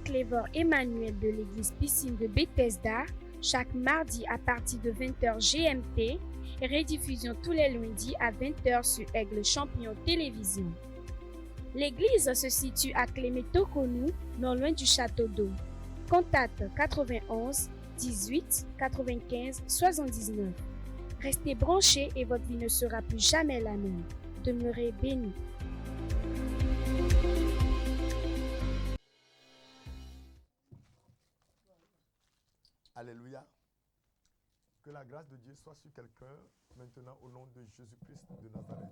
Clévor Emmanuel de l'église Piscine de Bethesda, chaque mardi à partir de 20h GMT et rediffusion tous les lundis à 20h sur Aigle Champion Télévision. L'église se situe à Cléméto-Conou, non loin du château d'eau. Contact 91 18 95 79. Restez branchés et votre vie ne sera plus jamais la même. Demeurez bénis. Alléluia. Que la grâce de Dieu soit sur quelqu'un maintenant au nom de Jésus-Christ de Nazareth.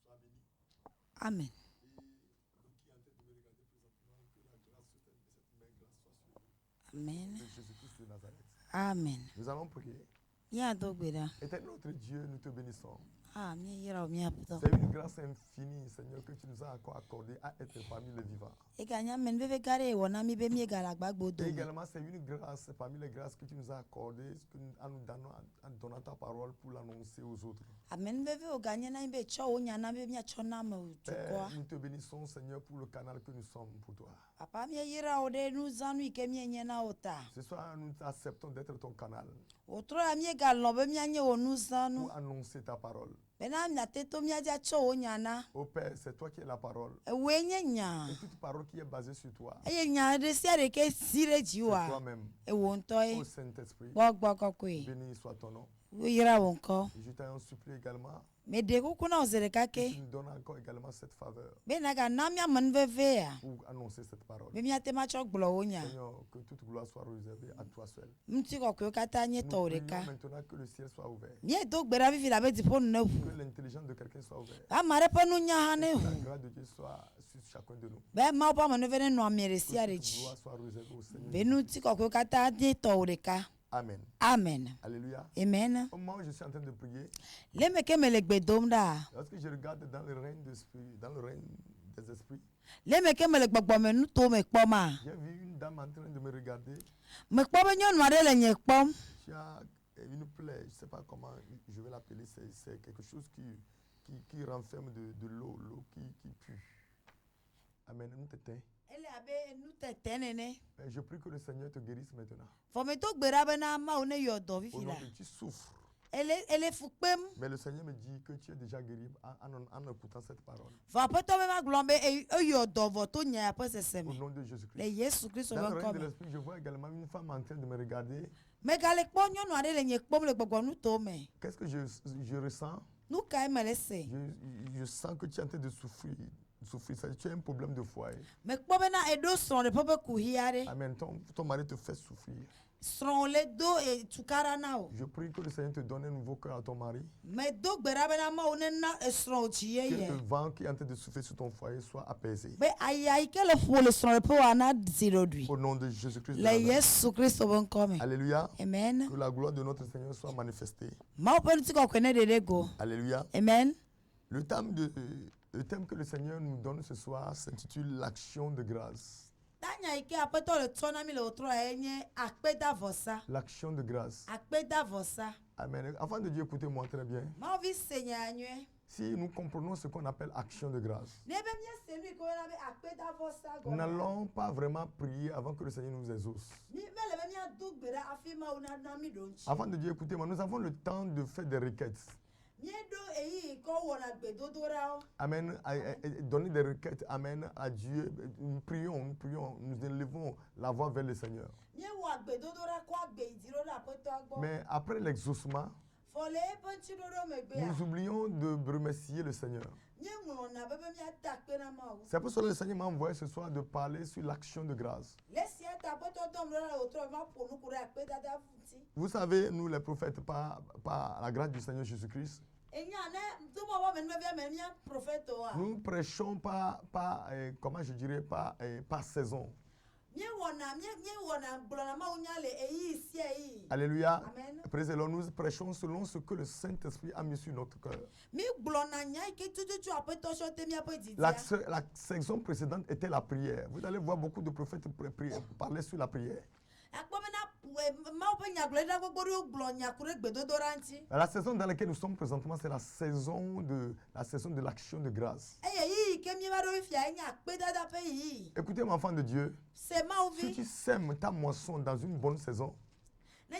Soit béni. Amen. Amen. De Jésus-Christ de Nazareth. Amen. Nous allons prier. Éternel notre Dieu, nous te bénissons. C'est une grâce infinie, Seigneur, que tu nous as encore accordée à être parmi les vivants. Et également, c'est une grâce parmi les grâces que tu nous as accordées en nous donnant ta parole pour l'annoncer aux autres. Père, nous te bénissons, Seigneur, pour le canal que nous sommes pour toi. Ce soir, nous acceptons d'être ton canal pour annoncer ta parole. Oh Père, c'est toi qui es la parole. Et toute parole qui est basée sur toi. C'est toi-même. Ô Saint-Esprit, béni soit ton nom. Et je t'en supplie également. Tu nous donnes encore également cette faveur pour annoncer cette parole. Seigneur, que toute gloire soit réservée à toi seul. Nous prions maintenant que le ciel soit ouvert. Que l'intelligence de quelqu'un soit ouverte. Que la grâce de Dieu soit sur chacun de nous. Que toute gloire soit réservée au Seigneur. Amen. Amen. Alléluia. Amen. Au moment où je suis en train de prier, lorsque je regarde dans le règne des esprits, j'ai vu une dame en train de me regarder. Qui a une plaie, je ne sais pas comment je vais l'appeler, c'est quelque chose qui renferme de l'eau qui pue. Amen. Nous t'éteins. Je prie que le Seigneur te guérisse maintenant. Au nom de tu souffres. Mais le Seigneur me dit que tu es déjà guéri en écoutant cette parole. Au nom de Jésus-Christ. Dans le règne de l'esprit, je vois également une femme en train de me regarder. Qu'est-ce que je ressens? Je sens que tu es en train de souffrir. Tu as un problème de foyer. Amen. Ton mari te fait souffrir. Je prie que le Seigneur te donne un nouveau cœur à ton mari. Que le vent qui est en train de souffler sur ton foyer soit apaisé. Au nom de Jésus-Christ. Alléluia. Amen. Que la gloire de notre Seigneur soit manifestée. Alléluia. Amen. Le thème que le Seigneur nous donne ce soir s'intitule l'action de grâce. L'action de grâce. Amen. Avant de Dieu, écoutez-moi très bien. Si nous comprenons ce qu'on appelle action de grâce, nous n'allons pas vraiment prier avant que le Seigneur nous exauce. Avant de Dieu, écoutez-moi, nous avons le temps de faire des requêtes. Amen. Donner des requêtes. Amen. À Dieu. Nous prions, nous élevons la voix vers le Seigneur. Mais après l'exaucement, nous oublions de remercier le Seigneur. C'est pour cela que le Seigneur m'a envoyé ce soir de parler sur l'action de grâce. Vous savez, nous les prophètes, par la grâce du Seigneur Jésus-Christ, nous prêchons comment je dirais, par saison. Alléluia. Président, nous prêchons selon ce que le Saint-Esprit a mis sur notre cœur. La saison précédente était la prière. Vous allez voir beaucoup de prophètes parler sur la prière. La saison dans laquelle nous sommes présentement, c'est la saison de l'action de grâce. Écoutez, mon enfant de Dieu, si tu sèmes ta moisson dans une bonne saison, si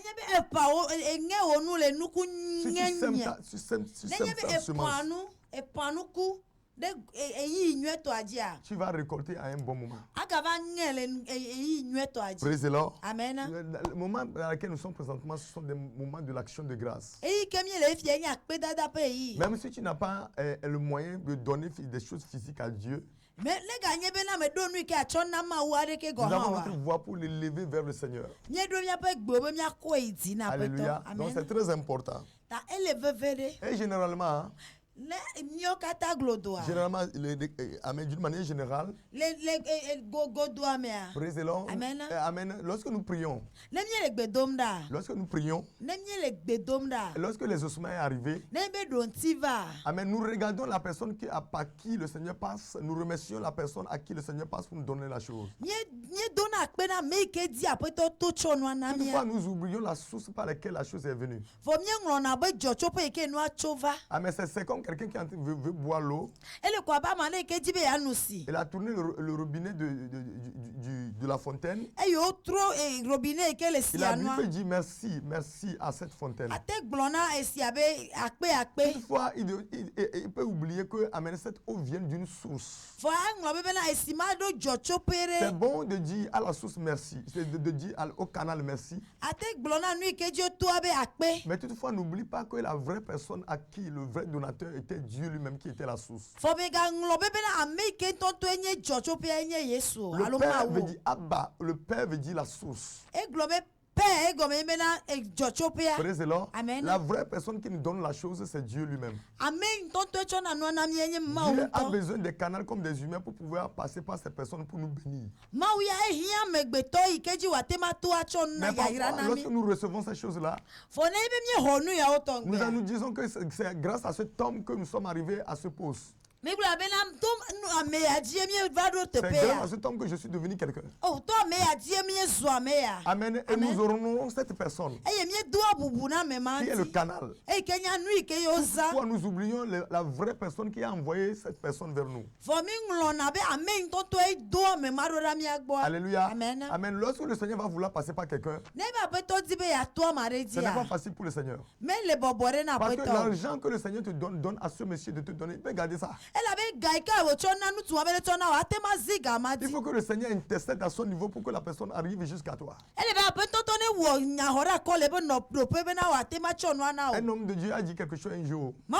tu sèmes ta semence, tu vas récolter à un bon moment. Praise the Lord. Amen. Le moment dans lequel nous sommes présentement, ce sont des moments de l'action de grâce. Même si tu n'as pas le moyen de donner des choses physiques à Dieu, nous avons notre voix pour l'élever vers le Seigneur. Alléluia. Donc c'est très important. Et généralement, d'une manière générale, praise the Lord. Amen. Lorsque nous prions, lorsque les ossements sont arrivés, amen, nous regardons la personne par qui le Seigneur passe, nous remercions la personne à qui le Seigneur passe pour nous donner la chose. Toutefois, nous oublions la source par laquelle la chose est venue. Amen. C'est comme quelqu'un qui veut boire l'eau. Il a tourné le robinet de la fontaine. Il a dit merci à cette fontaine. Toutefois, il peut oublier que cette eau vient d'une source. C'est bon de dire à la source merci. C'est de dire au canal merci. Mais toutefois, n'oublie pas que la vraie personne à qui le vrai donateur était Dieu lui-même qui était la source. Le Père veut dire Abba, le Père veut dire la source. Praise the Lord. La vraie personne qui nous donne la chose, c'est Dieu lui-même. Dieu a besoin des canaux comme des humains pour pouvoir passer par ces personnes pour nous bénir. Mais parfois, lorsque nous recevons ces choses-là, nous disons que c'est grâce à cet homme que nous sommes arrivés à ce poste. C'est grâce à cet homme que je suis devenu quelqu'un. Amen. Et nous honorons cette personne qui est le canal. Pourquoi nous oublions la vraie personne qui a envoyé cette personne vers nous? Alléluia. Amen. Lorsque le Seigneur va vouloir passer par quelqu'un, ce n'est pas facile pour le Seigneur. Parce que l'argent que le Seigneur te donne à ce monsieur de te donner, il peut garder ça. Il faut que le Seigneur intercède à son niveau pour que la personne arrive jusqu'à toi. Un homme de Dieu a dit quelque chose un jour. Il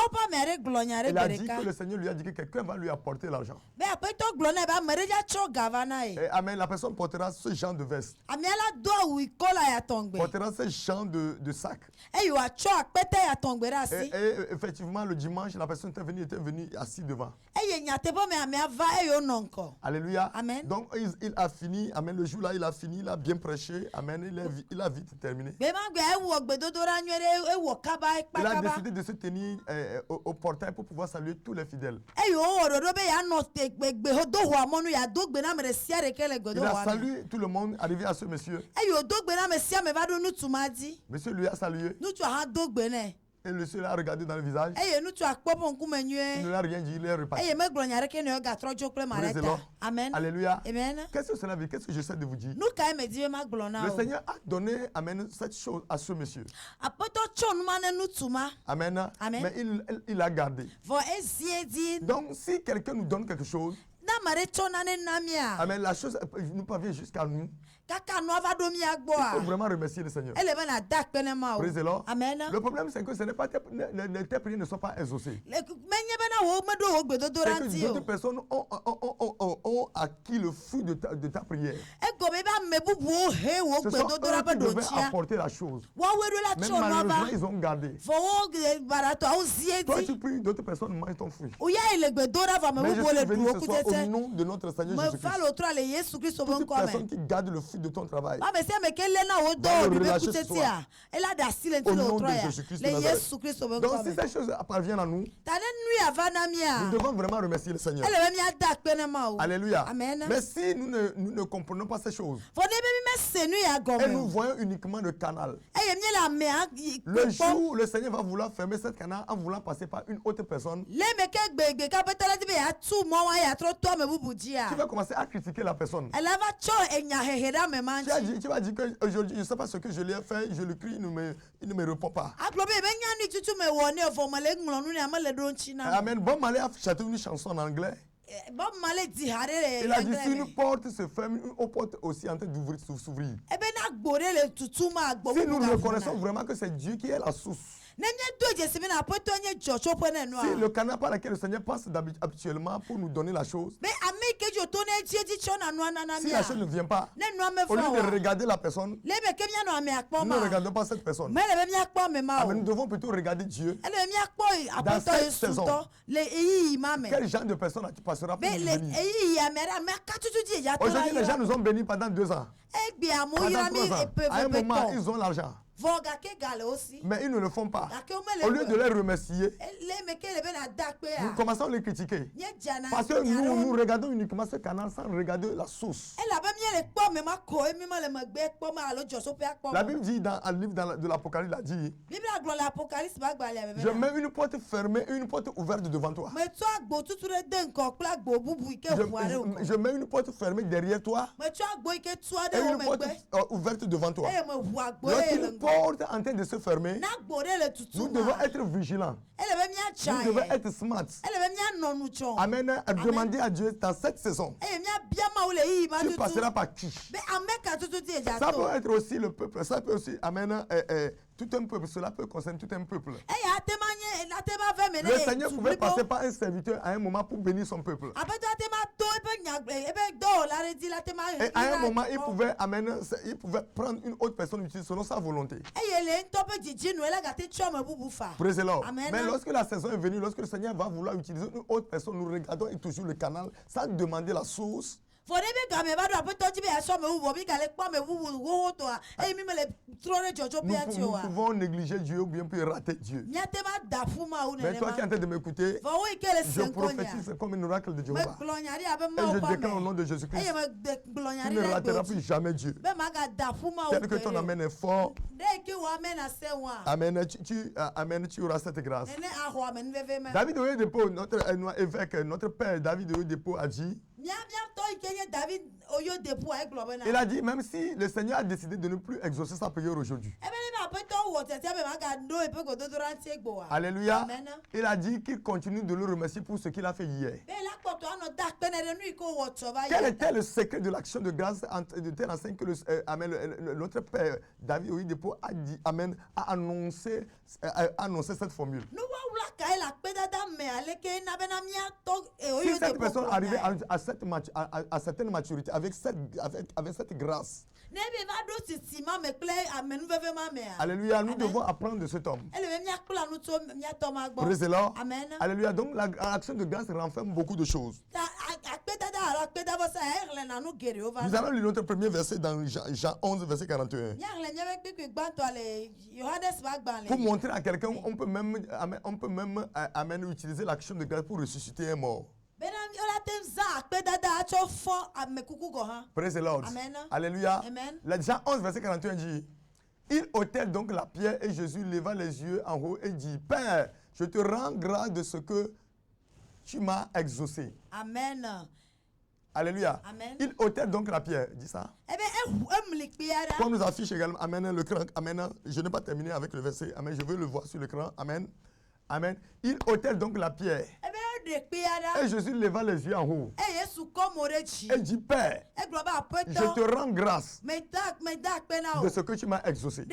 a dit que le Seigneur lui a dit que quelqu'un va lui apporter l'argent. Amen. La personne portera ce genre de veste. Portera ce genre de sac. Et effectivement, le dimanche, la personne était venue assise devant. Alléluia. Amen. Donc il a fini. Amen. Le jour là, il a fini. Il a bien prêché. Amen. Il a vite terminé. Il a décidé de se tenir au portail pour pouvoir saluer tous les fidèles. Il a salué tout le monde arrivé à ce monsieur. Monsieur lui a salué. Et le monsieur l'a regardé dans le visage. Il ne l'a rien dit, il est reparti. Amen. Alléluia. Amen. Qu'est-ce que cela veut dire? Qu'est-ce que j'essaie de vous dire? Le Seigneur a donné cette chose à ce monsieur. Amen. Mais il l'a gardé. Donc si quelqu'un nous donne quelque chose, amen, la chose nous parvient jusqu'à nous. Il faut vraiment remercier le Seigneur. Praise the Lord. Amen. Le problème, c'est que ce n'est pas tes prières ne sont pas exaucées. C'est que d'autres personnes ont acquis le fruit de ta prière. Ce sont eux qui devaient apporter la chose. Mais malheureusement, ils ont gardé. Toi, tu pries, d'autres personnes mangent ton fruit. Mais je suis venu ce soir au nom de notre Seigneur Jésus-Christ. Toute personne qui garde le fruit de ton travail, va le relâcher ce soir. Au nom de Jésus-Christ de Nazareth. Donc si ces choses parviennent à nous, nous devons vraiment remercier le Seigneur. Alléluia. Amen. Mais si nous ne comprenons pas ces choses, Et nous voyons uniquement le canal. Le jour où le Seigneur va vouloir fermer cette canal en voulant passer par une autre personne, tu vas commencer à critiquer la personne. Tu vas dire que aujourd'hui, je ne sais pas ce que je lui ai fait, je lui crie, il ne me répond pas. Amen. Bob Marley a chanté une chanson en anglais. Il a dit si une porte se ferme, une porte aussi en train d'ouvrir, s'ouvrir. Si nous reconnaissons vraiment que c'est Dieu qui est la source. Si le canal par lequel le Seigneur passe habituellement pour nous donner la chose, si la chose ne vient pas, au lieu de regarder la personne, nous ne regardons pas cette personne. Mais nous devons plutôt regarder Dieu. Dans cette saison, quel genre de personne tu passeras pour nous bénir? Aujourd'hui, les gens nous ont bénis pendant 2 ans. Pendant 3 ans. À un moment, ils ont l'argent. Mais ils ne le font pas. Au lieu de les remercier, nous commençons à les critiquer. Parce que nous regardons uniquement ce canal sans regarder la source. La Bible dit dans le livre de l'Apocalypse, il a dit, je mets une porte fermée et une porte ouverte devant toi. Je mets une porte fermée derrière toi et une porte ouverte devant toi. Porte en train de se fermer, nous devons être vigilants. Nous devons être smart. Amen. Demander à Dieu dans cette saison, tu passeras par qui? Ça peut être aussi le peuple. Ça peut aussi, amen, tout un peuple. Cela peut concerner tout un peuple. Le Seigneur pouvait passer par un serviteur à un moment pour bénir son peuple. Et à un moment, il pouvait prendre une autre personne selon sa volonté. Praise the Lord. Mais lorsque la saison est venue, lorsque le Seigneur va vouloir utiliser une autre personne, nous regardons toujours le canal sans demander la source. Nous pouvons négliger Dieu ou bien puis rater Dieu. Mais toi qui es en train de m'écouter, je prophétise comme un oracle de Jéhovah. Et je déclare au nom de Jésus-Christ, tu ne rateras plus jamais Dieu. Tel que ton amen est fort, amen, tu auras cette grâce. David Oyedepo, notre évêque, notre père David Oyedepo a dit, il a dit, même si le Seigneur a décidé de ne plus exaucer sa prière aujourd'hui. Alléluia. Amen. Il a dit qu'il continue de le remercier pour ce qu'il a fait hier. Quel était le secret de l'action de grâce de telle enseigne que notre père David Oyedepo a dit, amen, a annoncé cette formule. Si cette personne arrivait à certaine maturité, avec cette grâce, alléluia, nous devons apprendre de cet homme. Praise the Lord. Amen. Alléluia. Donc l'action de grâce renferme beaucoup de choses. Nous allons lire notre premier verset dans Jean 11, verset 41. Pour montrer à quelqu'un, on peut même utiliser l'action de grâce pour ressusciter un mort. Praise the Lord. Amen. Alléluia. Amen. Jean 11, verset 41 dit, il ôtait donc la pierre et Jésus leva les yeux en haut et dit, Père, je te rends grâce de ce que tu m'as exaucé. Amen. Alléluia. Amen. Il ôtait donc la pierre. Dis ça. Qu'on nous affiche également. Amen. Le cran. Amen. Je n'ai pas terminé avec le verset. Amen. Je veux le voir sur l'écran. Amen. Amen. Il ôtait donc la pierre. Et Jésus leva les yeux en haut. Et dit, Père, je te rends grâce de ce que tu m'as exaucé. Il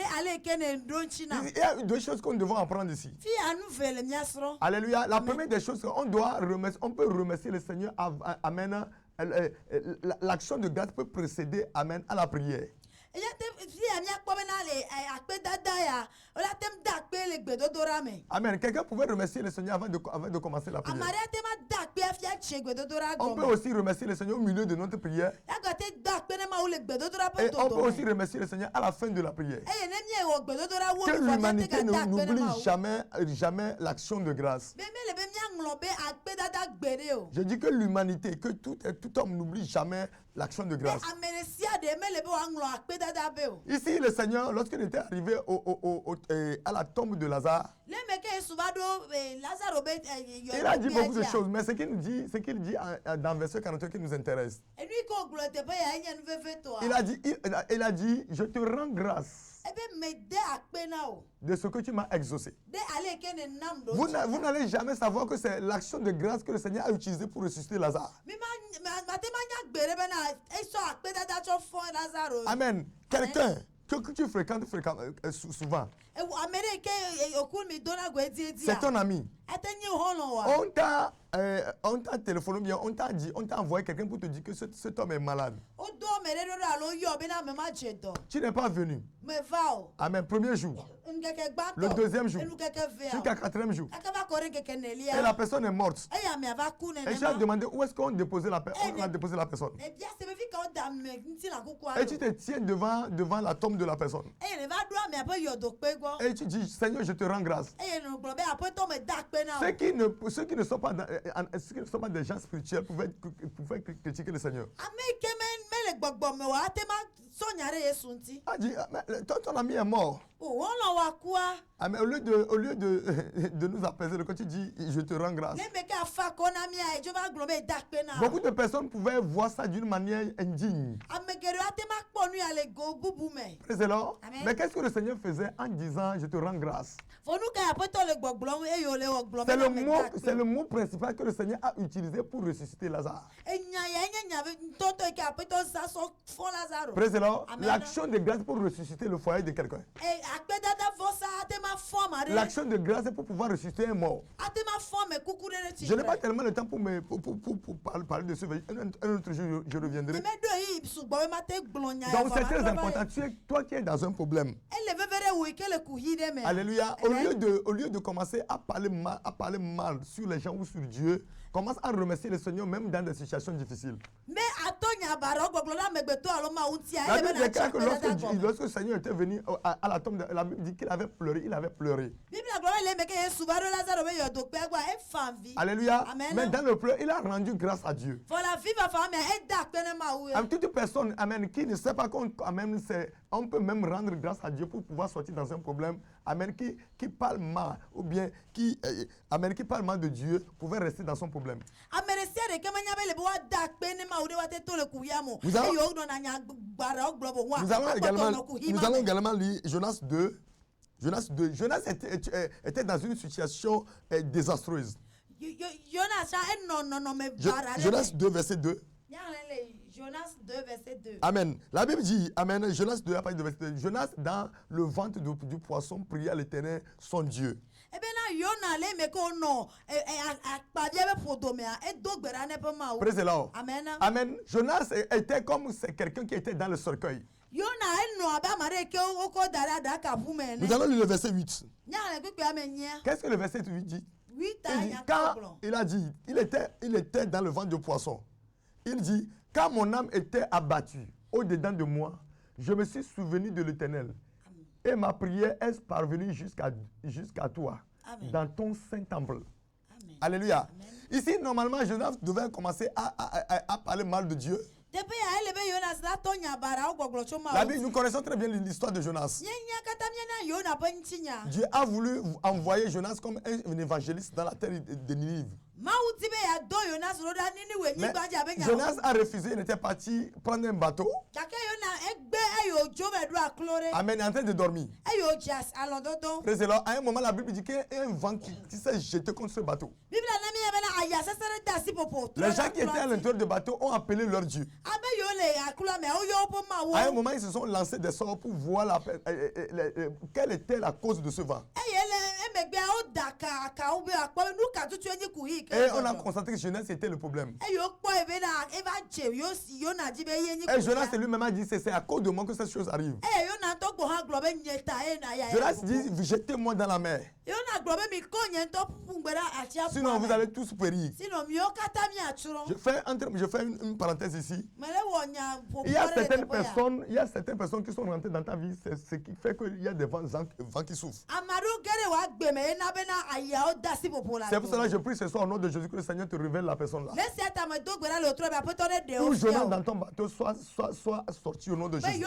y a deux choses qu'on doit apprendre ici. Alléluia. La première des choses, on peut remercier le Seigneur. Amen. L'action de grâce peut précéder, amen, à la prière. Amen. Quelqu'un pouvait remercier le Seigneur avant de commencer la prière. On peut aussi remercier le Seigneur au milieu de notre prière. Et on peut aussi remercier le Seigneur à la fin de la prière. Que l'humanité n'oublie jamais l'action de grâce. Je dis que l'humanité, que tout homme n'oublie jamais l'action de grâce. Ici, le Seigneur, lorsqu'il était arrivé à la tombe de Lazare, il a dit beaucoup de choses, mais ce qu'il dit dans verset 41 qui nous intéresse. Il a dit, je te rends grâce de ce que tu m'as exaucé. Vous n'allez jamais savoir que c'est l'action de grâce que le Seigneur a utilisée pour ressusciter Lazare. Amen. Quelqu'un que tu fréquentes souvent, c'est ton ami. On t'a téléphoné bien, on t'a envoyé quelqu'un pour te dire que cet homme est malade. Tu n'es pas venu. Amen. Premier jour. Le deuxième jour. Jusqu'à quatrième jour. Et la personne est morte. Et tu as demandé où est-ce qu'on a déposé la personne. Et tu te tiens devant la tombe de la personne. Et tu dis, Seigneur, je te rends grâce. Ceux qui ne sont pas des gens spirituels pouvaient critiquer le Seigneur. A dit, ton ami est mort. Mais au lieu de nous apaiser, le côté dit, je te rends grâce. Beaucoup de personnes pouvaient voir ça d'une manière indigne. Mais qu'est-ce que le Seigneur faisait en disant, je te rends grâce? C'est le mot principal que le Seigneur a utilisé pour ressusciter Lazare. L'action de grâce pour ressusciter le foyer de quelqu'un. L'action de grâce pour pouvoir ressusciter un mort. Je n'ai pas tellement le temps pour parler de ce. Un autre jour, je reviendrai. Donc c'est très important. Toi qui es dans un problème. Alléluia. Au lieu de commencer à parler mal sur les gens ou sur Dieu, commence à remercier le Seigneur même dans des situations difficiles. La Bible déclare que lorsque le Seigneur était venu à la tombe, la Bible dit qu'il avait pleuré, il avait pleuré. Alléluia. Mais dans le pleur, il a rendu grâce à Dieu. Toute personne qui ne sait pas qu'on peut même rendre grâce à Dieu pour pouvoir sortir dans un problème, qui parle mal, ou bien qui parle mal de Dieu, pouvait rester dans son problème. Nous allons également lire Jonas 2. Jonas était dans une situation désastreuse. Jonas 2, verset 2. Jonas 2, verset 2. Amen. La Bible dit, Amen. Jonas 2, verset 2. Jonas, dans le ventre du poisson, pria à l'Éternel, son Dieu. Praise the Lord. Amen. Amen. Jonas était comme quelqu'un qui était dans le cercueil. Nous allons lire le verset 8. Qu'est-ce que le verset 8 dit? Quand il a dit, il était dans le ventre du poisson. Il dit, quand mon âme était abattue au-dedans de moi, je me suis souvenu de l'Éternel. Et ma prière est parvenue jusqu'à toi. Amen. Dans ton saint temple. Amen. Alléluia. Amen. Ici, normalement, Jonas devait commencer à parler mal de Dieu. La Bible, nous connaissons très bien l'histoire de Jonas. Dieu a voulu envoyer Jonas comme un évangéliste dans la terre de Ninive. Mais Jonas a refusé, il était parti prendre un bateau. Amen, en train de dormir. À un moment, la Bible dit qu'il y a un vent qui s'est jeté contre ce bateau. Les gens qui étaient à l'intérieur du bateau ont appelé leur Dieu. À un moment, ils se sont lancés des sorts pour voir quelle était la cause de ce vent. Et on a constaté que Jonas était le problème. Et Jonas lui-même a dit, c'est à cause de moi que cette chose arrive. Jonas dit, jetez-moi dans la mer. Sinon vous allez tous périr. Je fais une parenthèse ici. Il y a certaines personnes qui sont rentrées dans ta vie, c'est ce qui fait qu'il y a des vents qui souffrent. C'est pour cela que je prie ce soir au nom de Jésus que le Seigneur te révèle la personne là. Où Jonas dans ton bateau soit sorti au nom de Jésus.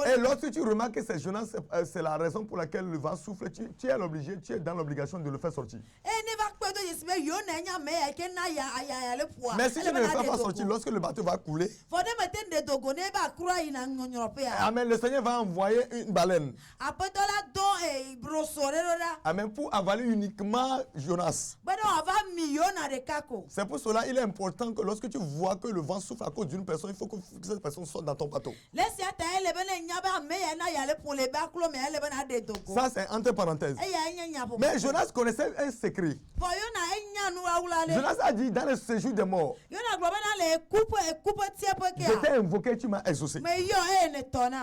Et lorsque tu remarques que c'est Jonas, c'est la raison pour laquelle le vent souffle, tu es dans l'obligation de le faire sortir. Mais si tu ne le fais pas sortir, lorsque le bateau va couler, amen, le Seigneur va envoyer une baleine. Amen, pour avaler uniquement Jonas. C'est pour cela qu'il est important que lorsque tu vois que le vent souffle à cause d'une personne, il faut que cette personne sorte dans ton bateau. Ça, c'est entre parenthèses. Mais Jonas connaissait un secret. Jonas a dit dans le séjour des morts, je t'ai invoqué, tu m'as exaucé.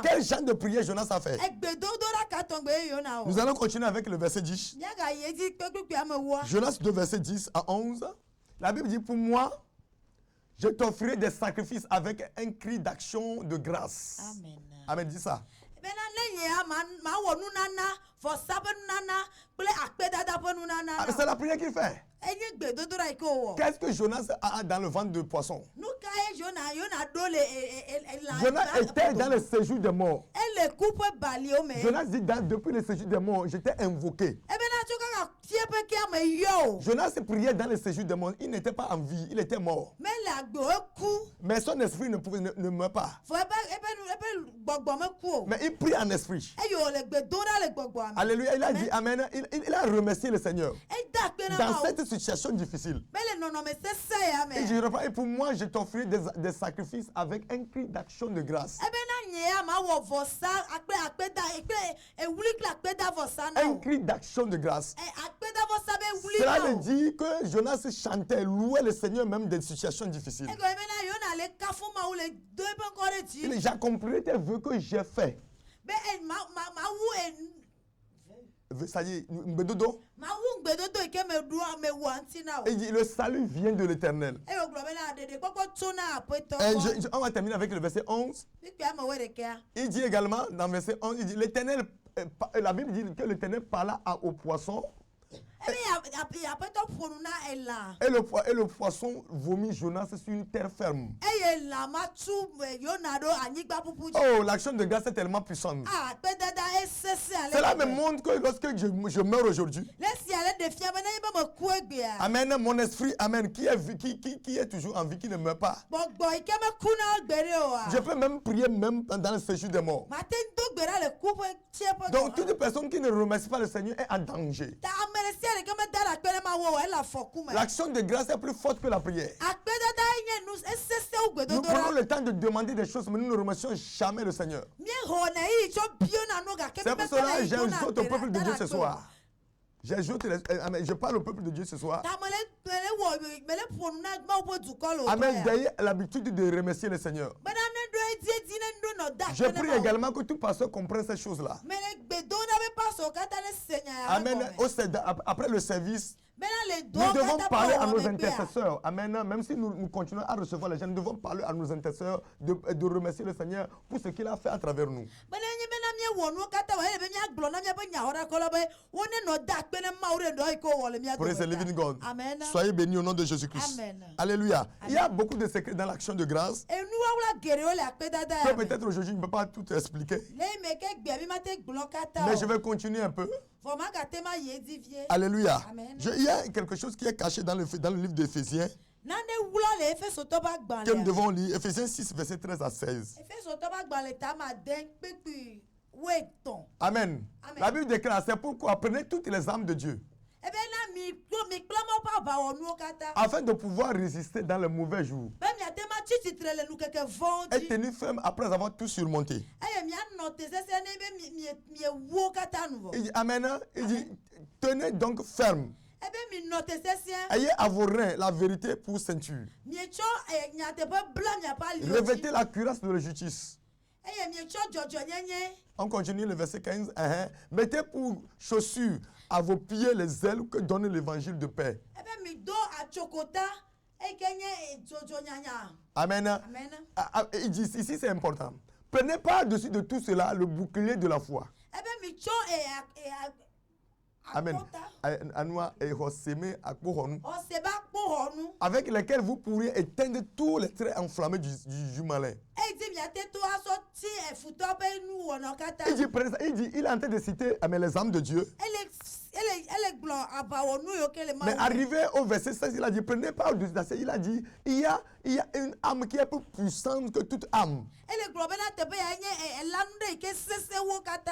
Quel genre de prière Jonas a fait? Nous allons continuer avec le verset 10. Jonas 2, verset 10 à 11. La Bible dit, pour moi, je t'offrirai des sacrifices avec un cri d'action de grâce. Amen. Amen, dis ça. C'est la prière qu'il fait. Qu'est-ce que Jonas a dans le ventre de poisson? Jonas était dans le séjour des morts. Jonas dit, depuis le séjour des morts, je t'ai invoqué. Jonas priait dans le séjour des morts. Il n'était pas en vie, il était mort. Mais son esprit ne meurt pas. Mais il prie en esprit. Alléluia, il a dit Amen. Il a remercié le Seigneur. Dans cette situation difficile. Et je reprends, et pour moi, je t'offrirai des sacrifices avec un cri d'action de grâce. Un cri d'action de grâce. Cela veut dire que Jonas chantait, louait le Seigneur même dans des situations difficiles. J'accomplirai tes vœux que j'ai fait. Ça dit, Mbedodo. Et dit, le salut vient de l'Éternel. On va terminer avec le verset 11. Il dit également, dans le verset 11, il dit, l'Éternel, la Bible dit que l'Éternel parla aux poissons. Et le poisson vomit Jonas sur une terre ferme. Oh, l'action de grâce est tellement puissante. Cela me montre que lorsque je meurs aujourd'hui, amen, mon esprit, amen, qui est toujours en vie, qui ne meurt pas. Je peux même prier même dans le séjour des morts. Donc toute personne qui ne remercie pas le Seigneur est en danger. L'action de grâce est plus forte que la prière. Nous prenons le temps de demander des choses, mais nous ne remercions jamais le Seigneur. C'est pour cela que j'exhorte au peuple de Dieu ce soir. Je parle au peuple de Dieu ce soir. Amen. D'ailleurs, l'habitude de remercier le Seigneur. Je prie également que tout pasteur comprenne ces choses-là. Amen. Après le service, nous devons parler à nos intercesseurs. Amen. Même si nous continuons à recevoir les gens, nous devons parler à nos intercesseurs de remercier le Seigneur pour ce qu'il a fait à travers nous. Praise the living God. Amen. Soyez bénis au nom de Jésus-Christ. Amen. Alléluia. Il y a beaucoup de secrets dans l'action de grâce. Peut-être aujourd'hui, je ne peux pas tout expliquer. Mais je vais continuer un peu. Alléluia. Il y a quelque chose qui est caché dans le livre d'Éphésiens que nous devons lire. Éphésiens 6, verset 13 à 16. Amen. La Bible déclare, c'est pourquoi prenez toutes les armes de Dieu afin de pouvoir résister dans le mauvais jour et tenir ferme après avoir tout surmonté. Il dit, Amen. Il dit, tenez donc ferme. Ayez à vos reins la vérité pour ceinture. Revêtez la cuirasse de la justice. On continue le verset 15. Mettez pour chaussures à vos pieds les ailes que donne l'évangile de paix. Amen. Il dit, ici c'est important. Prenez par-dessus de tout cela le bouclier de la foi. Amen. Avec lesquels vous pourriez éteindre tous les traits enflammés du malin. Il est en train de citer les âmes de Dieu. Mais arrivé au verset 16, il a dit, prenez pas au-dessus de ça. Il a dit, il y a une âme qui est plus puissante que toute âme.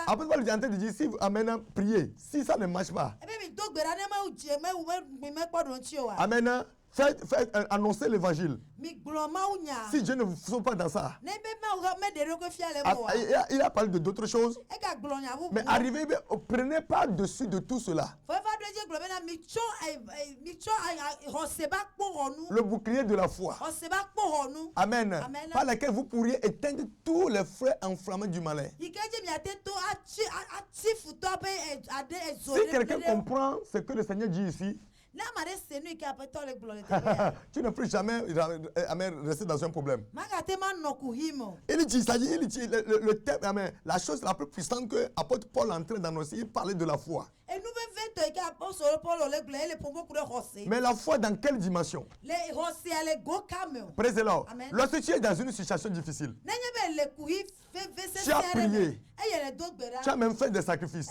Après, il est en train de dire, si vous amenez prier, si ça ne marche pas, amen, faites annoncer l'évangile. Si Dieu ne vous fait pas dans ça, il a parlé d'autres choses. Mais arrivez, prenez pas dessus de tout cela. Le bouclier de la foi. Amen. Par lequel vous pourriez éteindre tous les feux enflammés du malin. Si quelqu'un comprend ce que le Seigneur dit ici, tu ne peux jamais rester dans un problème. Il dit, la chose la plus puissante que l'apôtre Paul est en train d'annoncer, il parlait de la foi. Mais la foi dans quelle dimension? Président, lorsque tu es dans une situation difficile, tu as prié, tu as même fait des sacrifices,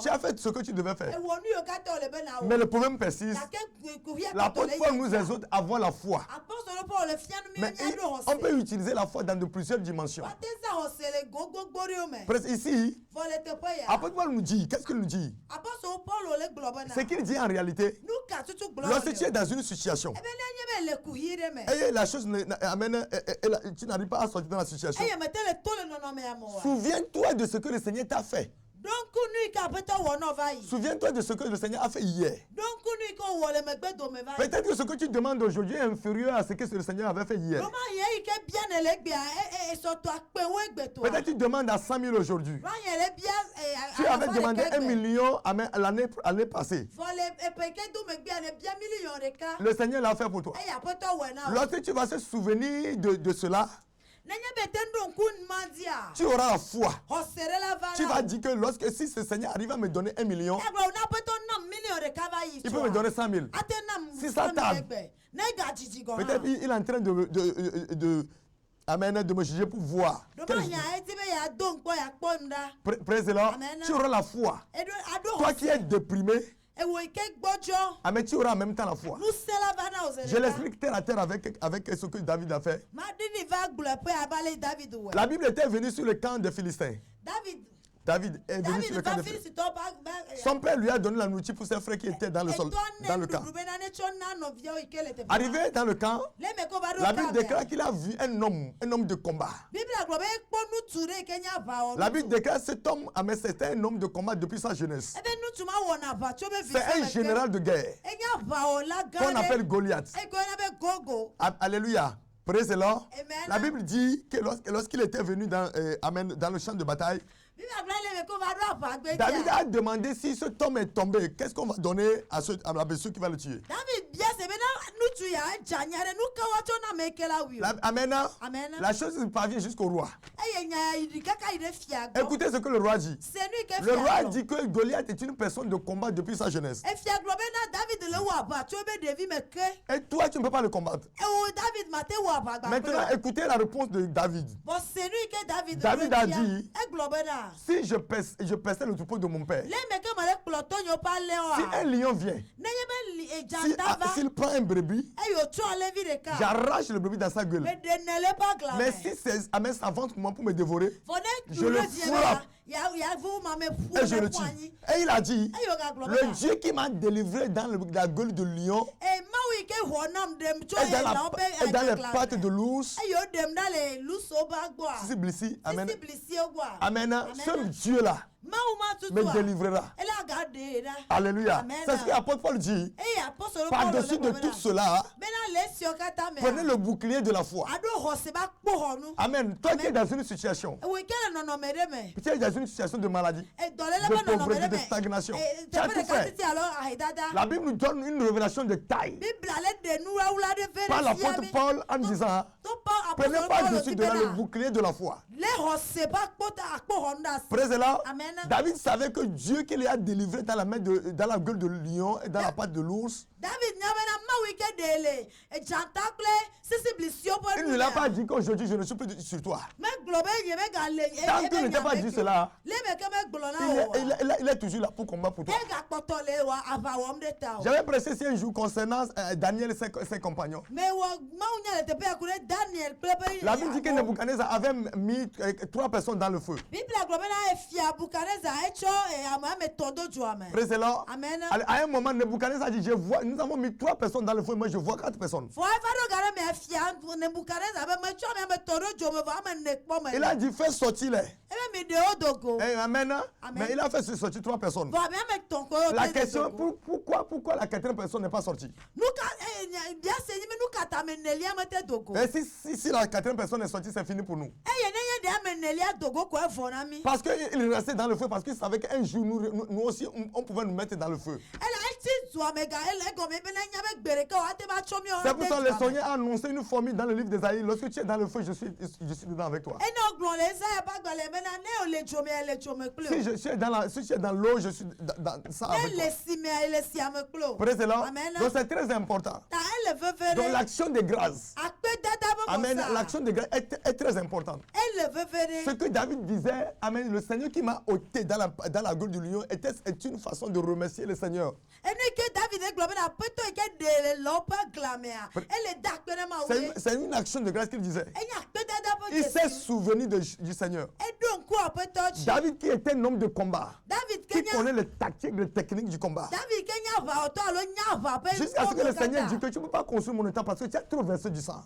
tu as fait ce que tu devais faire. Mais le problème persiste. L'apôtre Paul nous exhorte à avoir la foi. Mais on peut utiliser la foi dans de plusieurs dimensions. Ici, l'apôtre Paul nous dit, qu'est-ce qu'il nous dit? Ce qu'il dit en réalité, lorsque tu es dans une situation, et la chose, tu n'arrives pas à sortir dans la situation, souviens-toi de ce que le Seigneur t'a fait. Souviens-toi de ce que le Seigneur a fait hier. Peut-être que ce que tu demandes aujourd'hui est inférieur à ce que le Seigneur avait fait hier. Peut-être que tu demandes à 100 000 aujourd'hui. Tu avais demandé 1 million l'année passée. Le Seigneur l'a fait pour toi. Lorsque tu vas se souvenir de cela, tu auras la foi. Tu vas dire que si ce Seigneur arrive à me donner 1 million, il peut me donner 100 000. Si ça tarde, peut-être il est en train de me juger pour voir. Président, tu auras la foi. Toi qui es déprimé, mais tu auras en même temps la foi. Je l'explique terre à terre avec ce que David a fait. La Bible était venue sur le camp des Philistins. David est venu sur le camp des Philistins. Son père lui a donné la nourriture pour ses frères qui étaient dans le camp. Arrivé dans le camp, la Bible déclare qu'il a vu un homme de combat. La Bible déclare que cet homme, c'était un homme de combat depuis sa jeunesse. C'est un général de guerre qu'on appelle Goliath. Alléluia. Praise the Lord. La Bible dit que lorsqu'il était venu dans le champ de bataille, David a demandé si cet homme est tombé, qu'est-ce qu'on va donner à ceux qui va le tuer. Amen. La chose parvient jusqu'au roi. Écoutez ce que le roi dit. Le roi dit que Goliath est une personne de combat depuis sa jeunesse. Et toi, tu ne peux pas le combattre. Maintenant, écoutez la réponse de David. David a dit, si je perçais le troupeau de mon père, si un lion vient, s'il prend un brebis, j'arrache le brebis dans sa gueule. Mais si c'est à sa ventre pour me dévorer, je le frappe et je le tue. Et il a dit, le Dieu qui m'a délivré dans la gueule de lion et dans les pattes de l'ours, amen. Amen. Ce Dieu-là me délivrera. Alléluia. C'est ce que l'apôtre Paul dit. Par-dessus de tout cela, prenez le bouclier de la foi. Amen. Toi qui es dans une situation, tu es dans une situation de maladie, de pauvreté, de stagnation, tu as tout fait. La Bible nous donne une révélation de taille par l'apôtre Paul en disant, prenez pas dessus de le bouclier de la foi. Présent, David savait que Dieu qui lui a délivré dans la gueule de lion et dans la patte de l'ours. Il ne l'a pas dit qu'aujourd'hui je ne suis plus sur toi. Tant qu'il n'était pas dit cela, il est toujours là pour combattre pour toi. J'avais précisé un jour concernant Daniel et ses compagnons. La Bible dit que Nebuchadnezzar avait mis 3 personnes dans le feu. Précédemment, à un moment, Nebuchadnezzar dit, nous avons mis 3 personnes dans le feu, moi je vois 4 personnes. Il a dit, fais sortir les. Amen. Mais il a fait sortir 3 personnes. La question, pourquoi la 4e personne n'est pas sortie? Et si la 4e personne est sortie, c'est fini pour nous. Parce qu'il restait dans le feu, parce qu'il savait qu'un jour, nous aussi, on pouvait nous mettre dans le feu. C'est pour ça que le Seigneur a annoncé une formule dans le livre d'Ésaïe. Lorsque tu es dans le feu, je suis dedans avec toi. Si tu es dans l'eau, je suis dans ça avec toi. Précédemment, donc c'est très important. Donc l'action de grâce. Amen. L'action de grâce est très importante. Ce que David disait, amen, le Seigneur qui m'a ôté dans la gueule du lion est une façon de remercier le Seigneur. C'est une action de grâce qu'il disait. Il s'est souvenu du Seigneur. David qui était un homme de combat, qui connaît les tactiques, les techniques du combat. Jusqu'à ce que le Seigneur dit que tu ne peux pas construire mon état parce que tu as trop versé du sang.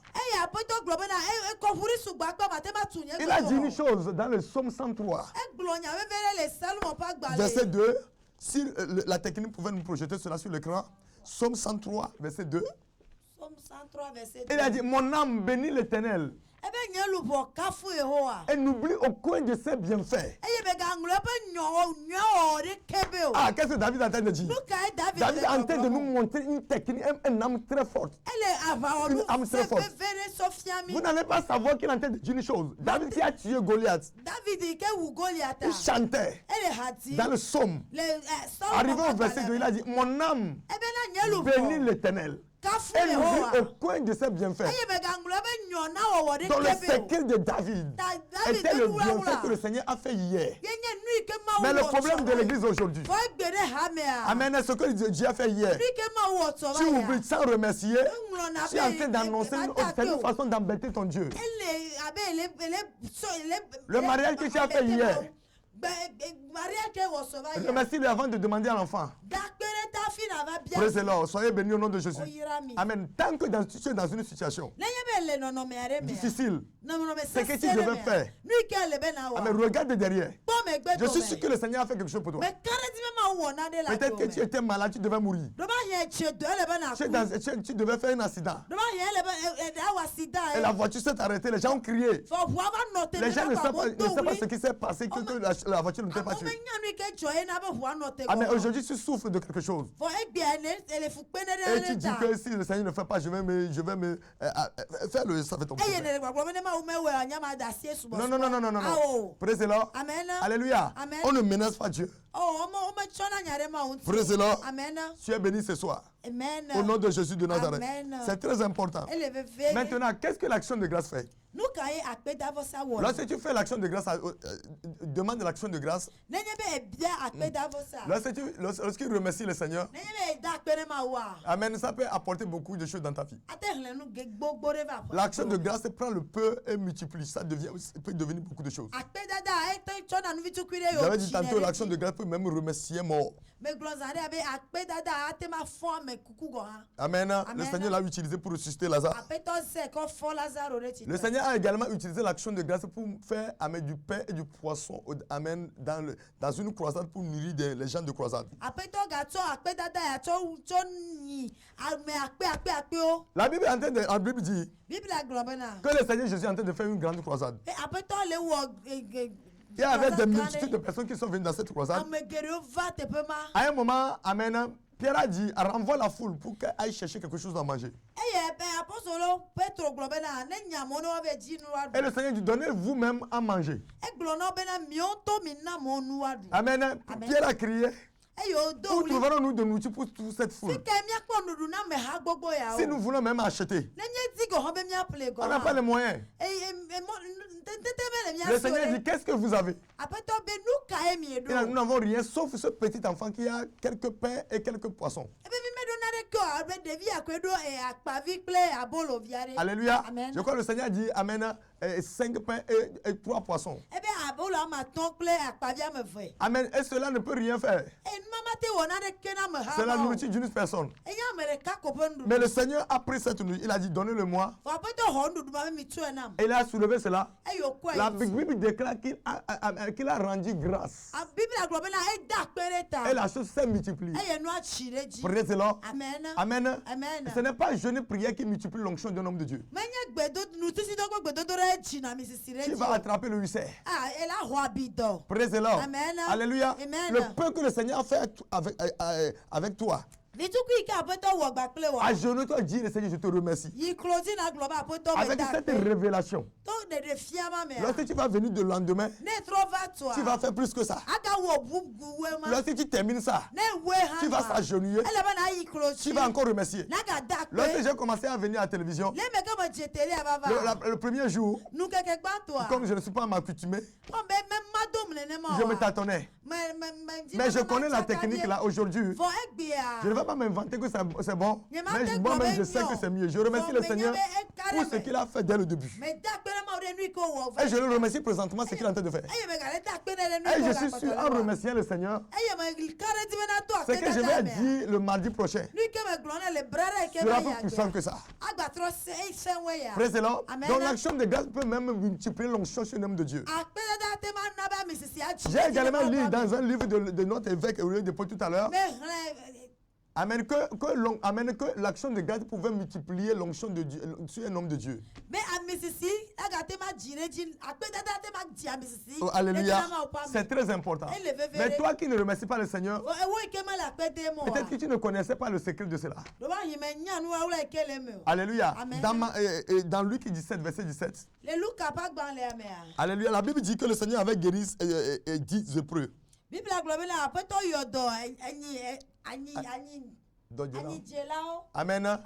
Il a dit une chose dans le psaume 103, verset 2. Si la technique pouvait nous projeter cela sur l'écran, psaume 103, verset 2. Il a dit, mon âme bénit l'Éternel. Et n'oublie aucun de ses bienfaits. Ah, qu'est-ce que David est en train de dire? David est en train de nous montrer une technique, une âme très forte. Une âme très forte. Vous n'allez pas savoir qu'il est en train de dire une chose. David qui a tué Goliath, il chantait dans le psaume. Arrivé au verset 2, il a dit, mon âme bénit l'Éternel. Et n'oublie aucun de ses bienfaits. Dans le secret de David était le bienfait que le Seigneur a fait hier. Mais le problème de l'église aujourd'hui, amen, ce que Dieu a fait hier, tu oublies sans remercier, tu es en train d'annoncer une façon d'embêter ton Dieu. Le mariage que tu as fait hier, remercie-le avant de demander à l'enfant. Praise-le, soyez bénis au nom de Jésus. Amen. Tant que tu es dans une situation difficile, ce que tu devais faire, amen, regarde derrière. Je suis sûr que le Seigneur a fait quelque chose pour toi. Peut-être que tu étais malade, tu devais mourir. Tu devais faire un accident. Et la voiture s'est arrêtée, les gens ont crié. Les gens ne savent pas ce qui s'est passé, que la voiture ne t'a pas tué. Amen. Aujourd'hui, tu souffres de quelque chose. Et tu dis que si le Seigneur ne fait pas, je vais me faire le ça fait ton problème. Non. Praise-le. Alléluia. On ne menace pas Dieu. Praise-le. Tu es béni ce soir. Au nom de Jésus de Nazareth. C'est très important. Maintenant, qu'est-ce que l'action de grâce fait? Lorsque tu fais l'action de grâce, demande l'action de grâce. Lorsque remercie le Seigneur, amen, ça peut apporter beaucoup de choses dans ta vie. L'action de grâce prend le peu et multiplie. Ça peut devenir beaucoup de choses. J'avais dit tantôt, l'action de grâce peut même remercier mort. Amen. Le Seigneur l'a utilisé pour ressusciter Lazare. Le Seigneur a également utilisé l'action de grâce pour faire du pain et du poisson, amen, dans une croisade pour nourrir les gens de croisade. La Bible dit que le Seigneur Jésus est en train de faire une grande croisade. Il y avait des multitudes de personnes qui sont venues dans cette croisade. À un moment, amen, Pierre a dit, renvoie la foule pour qu'elle aille chercher quelque chose à manger. Et le Seigneur dit, donnez vous-même à manger. Amen. Pierre a crié. Où trouverons-nous de nourriture pour toute cette foule? Si nous voulons même acheter, on n'a pas les moyens. Le Seigneur dit, qu'est-ce que vous avez? Nous n'avons rien sauf ce petit enfant qui a quelques pains et quelques poissons. Alléluia. Je crois que le Seigneur dit, amen, 5 pains et 3 poissons. Amen. Et cela ne peut rien faire. C'est la nourriture d'une personne. Mais le Seigneur a pris cette nourriture. Il a dit, donnez-le-moi. Et il a soulevé cela. La Bible déclare qu'il a rendu grâce. Et la chose s'est multipliée. Praise the Lord. Amen. Ce n'est pas jeûne prière qui multiplie l'onction d'un homme de Dieu. Tu vas attraper le ulcère. Praise the Lord. Alléluia. Le peu que le Seigneur a fait avec toi. Agenouille-toi, dis le Seigneur, je te remercie. Avec cette révélation, lorsque tu vas venir de lendemain, tu vas faire plus que ça. Lorsque tu termines ça, tu vas s'agenouiller. Tu vas encore remercier. Lorsque j'ai commencé à venir à la télévision, le premier jour, comme je ne suis pas m'accoutumé, je me tâtonnais. Mais je connais la technique là aujourd'hui. Je ne vais pas m'inventer que c'est bon, mais moi-même je sais que c'est mieux. Je remercie le Seigneur pour ce qu'il a fait dès le début. Et je le remercie présentement ce qu'il est en train de faire. Et je suis sûr, en remerciant le Seigneur, ce que je vais dire le mardi prochain sera plus puissant que ça. Praise the Lord. Donc l'action de grâce peut même multiplier l'onction sur l'homme de Dieu. J'ai également lu dans un livre de notre évêque Aurélien de Paul tout à l'heure. Amen, que l'action de grâce pouvait multiplier l'onction de Dieu sur un homme de Dieu. Oh, alléluia. C'est très important. Mais toi qui ne remercies pas le Seigneur, peut-être que tu ne connaissais pas le secret de cela. Alléluia. Dans Luc 17, verset 17. Alléluia. La Bible dit que le Seigneur avait guéri 10 lépreux. Amen.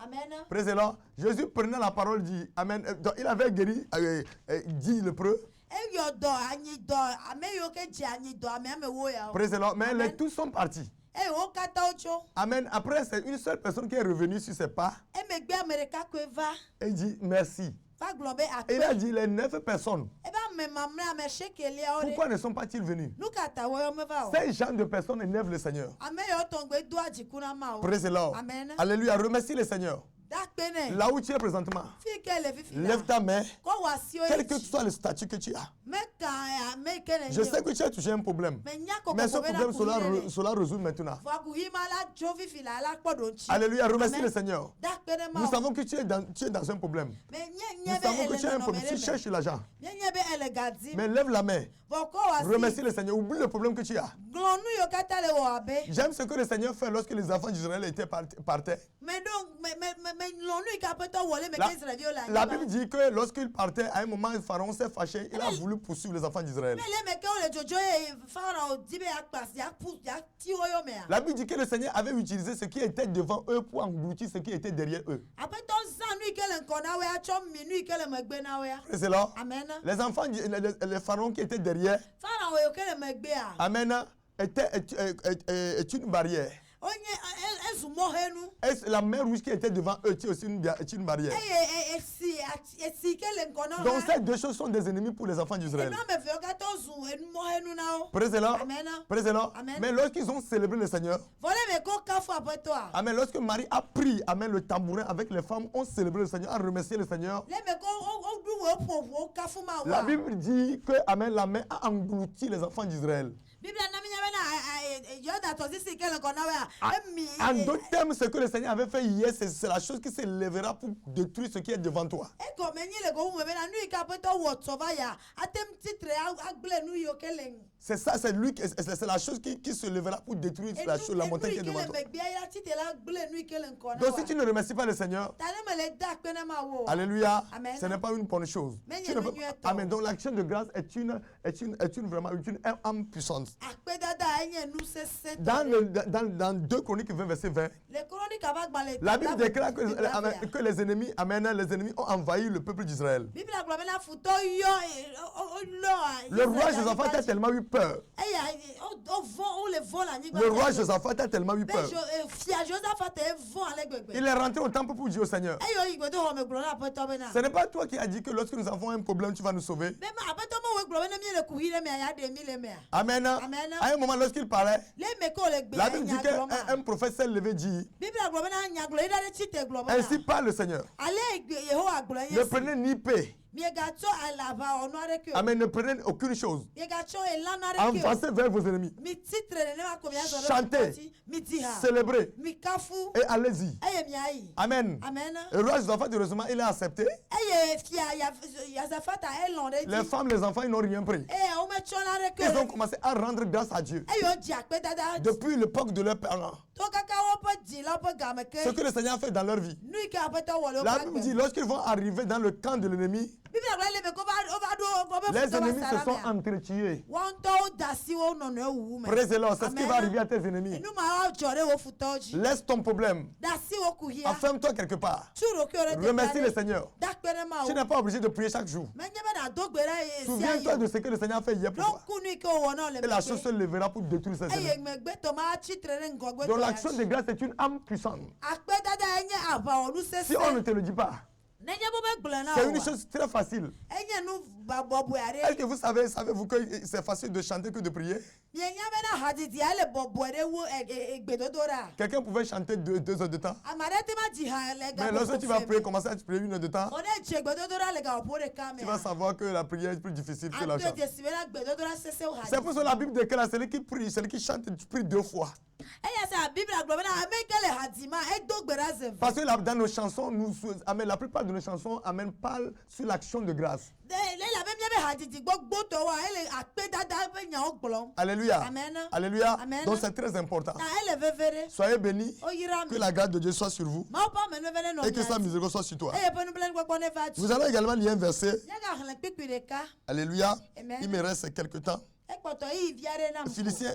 Praise the Lord. Jésus prenait la parole, dit Amen. Donc, il avait guéri 10 lépreux. Praise the Lord. Mais tous sont partis. Amen. Après, c'est une seule personne qui est revenue sur ses pas. Et dit merci. Il a dit les 9 personnes. Pourquoi ne sont pas-ils venus? Ces gens de personnes énervent le Seigneur. Praise the Lord. Alléluia. Remercie le Seigneur. Là où tu es présentement, lève ta main, quel que soit le statut que tu as. Je sais que tu as touché un problème, mais ce problème sera résolu maintenant. Alléluia, remercie le Seigneur. Nous savons que tu es dans un problème. Nous savons que tu as un problème, tu cherches l'argent. Mais lève la main, remercie le Seigneur, oublie le problème que tu as. J'aime ce que le Seigneur fait lorsque les enfants d'Israël étaient partaient. La Bible dit que lorsqu'il partait, à un moment, Pharaon s'est fâché, il a voulu poursuivre les enfants d'Israël. La Bible dit que le Seigneur avait utilisé ce qui était devant eux pour engloutir ce qui était derrière eux. C'est là. Les enfants, les pharaons qui étaient derrière, Amen, est une barrière. Et la mer rouge qui était devant eux est aussi une barrière. Donc ces deux choses sont des ennemis pour les enfants d'Israël. Praise the Lord. Praise the Lord. Mais lorsqu'ils ont célébré le Seigneur, Amen, lorsque Marie a pris le tambourin avec les femmes, ont célébré le Seigneur, a remercié le Seigneur. La Bible dit que Amen, la mer a englouti les enfants d'Israël. En d'autres termes, ce que le Seigneur avait fait hier, c'est la chose qui s'élèvera pour détruire ce qui est devant toi. C'est ça, c'est lui, c'est la chose qui se lèvera pour détruire la montagne qui est devant toi. Donc si tu ne remercies pas le Seigneur, alléluia, ce n'est pas une bonne chose. Amen. Donc l'action de grâce est une âme puissante. Dans 2 Chroniques 20, verset 20, la Bible déclare que les ennemis ont envahi le peuple d'Israël. Le roi Josaphat a tellement eu peur. Le roi Josaphat a tellement eu peur. Il est rentré au temple pour dire au Seigneur, ce n'est pas toi qui as dit que lorsque nous avons un problème, tu vas nous sauver. Amen. À un moment, lorsqu'il parlait, la Bible dit qu'un prophète s'est levé et dit, ainsi parle le Seigneur. Ne prenez ni paix. Amen, ne prenez aucune chose. Avancez vers vos ennemis. Chantez, célébrez et allez-y. Amen. Le roi Josaphat, heureusement, il a accepté. Les femmes, les enfants, ils n'ont rien pris. Ils ont commencé à rendre grâce à Dieu depuis l'époque de leurs parents. Ce que le Seigneur a fait dans leur vie. La Bible dit, lorsqu'ils vont arriver dans le camp de l'ennemi, les ennemis se sont entretués. Présez-leur, c'est ce qui va arriver à tes ennemis. Laisse ton problème. Affirme-toi quelque part. Remercie le Seigneur. Tu n'es pas obligé de prier chaque jour. Souviens-toi de ce que le Seigneur a fait hier pour toi. Et la chose se lèvera pour détruire ses ennemis. Donc l'action de grâce est une âme puissante. Si on ne te le dit pas, c'est une chose très facile. Est-ce que savez-vous que c'est facile de chanter que de prier? Quelqu'un pouvait chanter 2 heures de temps. Mais lorsque tu vas prier, commencer à prier 1 heure de temps, tu vas savoir que la prière est plus difficile que la chante. C'est pour ça que la Bible déclare celui qui prie, celui qui chante, tu pries 2 fois. Parce que dans nos chansons, la plupart de nos chansons parlent sur l'action de grâce. Alléluia. Amen. Alléluia. Amen. Donc c'est très important. Soyez bénis. Que la grâce de Dieu soit sur vous. Et que sa miséricorde soit sur toi. Nous allons également lire un verset. Alléluia. Amen. Il me reste quelques temps. Philippiens,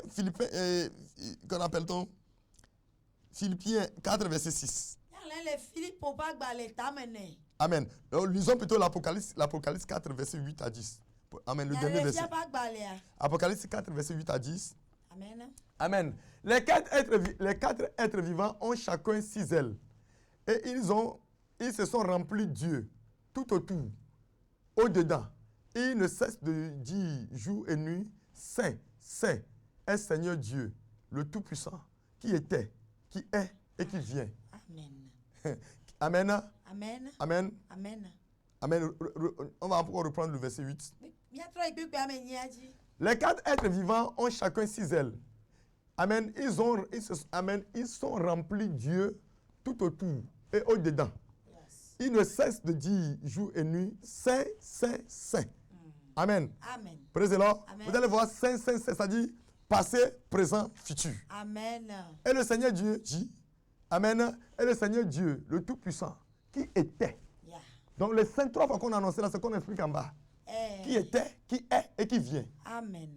qu'on appelle-t-on? Philippiens 4, verset 6. Amen. Lisons plutôt l'Apocalypse 4, verset 8 à 10. Amen. Le dernier verset. Apocalypse 4, verset 8 à 10. Amen. Amen. Les 4 êtres vivants ont chacun 6 ailes. Et ils se sont remplis Dieu tout autour, au-dedans. Ils ne cessent de dire jour et nuit, Saint, Saint est Seigneur Dieu, le Tout-Puissant, qui était, qui est et qui vient. Amen. Amen. Amen. Amen. Amen. Amen. On va encore reprendre le verset 8. Les 4 êtres vivants ont chacun 6 ailes. Amen. Ils sont remplis Dieu tout autour et au-dedans. Yes. Ils ne cessent de dire jour et nuit, Saint, Saint, Saint. Amen. Amen. Praise the Lord. Vous allez voir Saint, Saint, Saint, c'est-à-dire passé, présent, futur. Amen. Et le Seigneur Dieu dit, Amen. Et le Seigneur Dieu, le Tout-Puissant, qui était. Yeah. Donc les 5 3 fois qu'on a annoncé là, c'est qu'on explique en bas. Qui était, qui est et qui vient. Amen.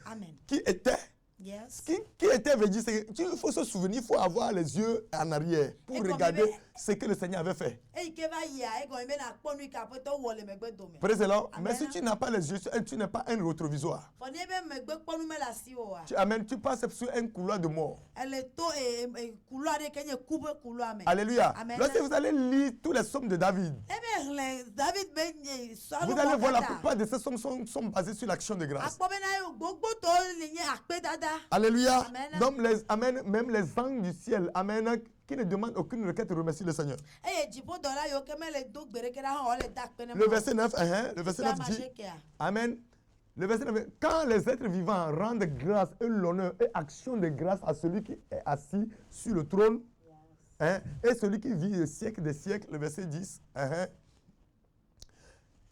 Amen. Qui était. Yes. Qui était veut dire, il faut se souvenir, il faut avoir les yeux en arrière pour regarder ce que le Seigneur avait fait. Praise the Lord. Mais si tu n'as pas les yeux, tu n'es pas un rétroviseur. Tu passes sur un couloir de mort. Alléluia. Lorsque vous allez lire tous les psaumes de David, vous allez voir la plupart de ces psaumes sont basés sur l'action de grâce. Alléluia. Donc même les anges du ciel, amen, qui ne demandent aucune requête, remercient le Seigneur. Le verset 9 dit, amen, Le verset 9, quand les êtres vivants rendent grâce et l'honneur et action de grâce à celui qui est assis sur le trône, et celui qui vit le siècle des siècles, le verset 10,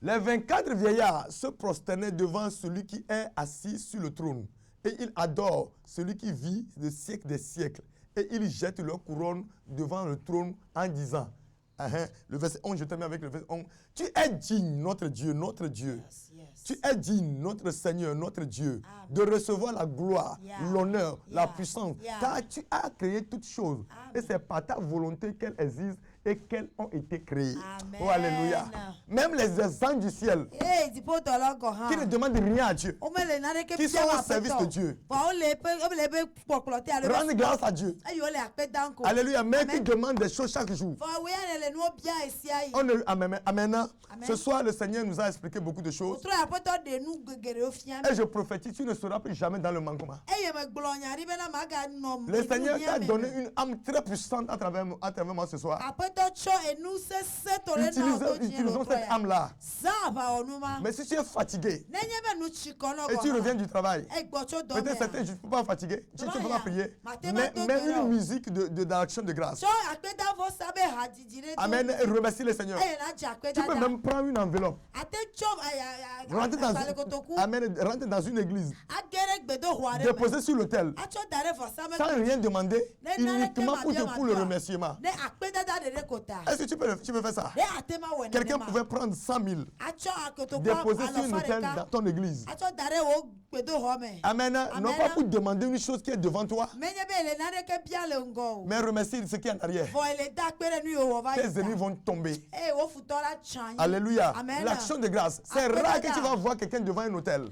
les 24 vieillards se prosternaient devant celui qui est assis sur le trône. Et ils adorent celui qui vit le siècle des siècles. Et ils jettent leur couronne devant le trône en disant, le verset 11, je termine avec le verset 11. Tu es digne, notre Dieu, notre Dieu. Yes, yes. Tu es digne, notre Seigneur, notre Dieu, Amen. de recevoir la gloire, l'honneur, la Yeah. puissance. Yeah. Car tu as créé toutes choses. Amen. Et c'est par ta volonté qu'elles existent et qu'elles ont été créées. Amen. Oh, alléluia. Même les anges du ciel, Eh, dis pas toi là encore, qui ne demandent rien à Dieu, qui sont au service de Dieu, rendent grâce à Dieu. Alléluia. Mais qui demandent des choses chaque jour. Amen. Ce soir, le Seigneur nous a expliqué beaucoup de choses. Et je prophétise, tu ne seras plus jamais dans le manquement. Le Seigneur t'a donné une âme très puissante à travers moi ce soir. Utilisons cette âme-là. Mais si tu es fatigué et tu reviens du travail, peut-être certains, je ne peux pas fatiguer, tu ne peux pas prier, mais une musique d'action de grâce. Amen. Et remercie le Seigneur. Tu peux même prendre une enveloppe. Rentrer dans une église. Déposer sur l'autel. Sans rien demander. Uniquement pour le remerciement. Est-ce que tu peux faire ça? Quelqu'un pouvait prendre 100 000. Déposer sur une autel dans ton église. Amen. Non pas pour demander une chose qui est devant toi. Mais remercier ce qui est en arrière. Tes ennemis vont tomber. Alléluia. L'action de grâce. C'est rare que tu vas voir quelqu'un devant un hôtel.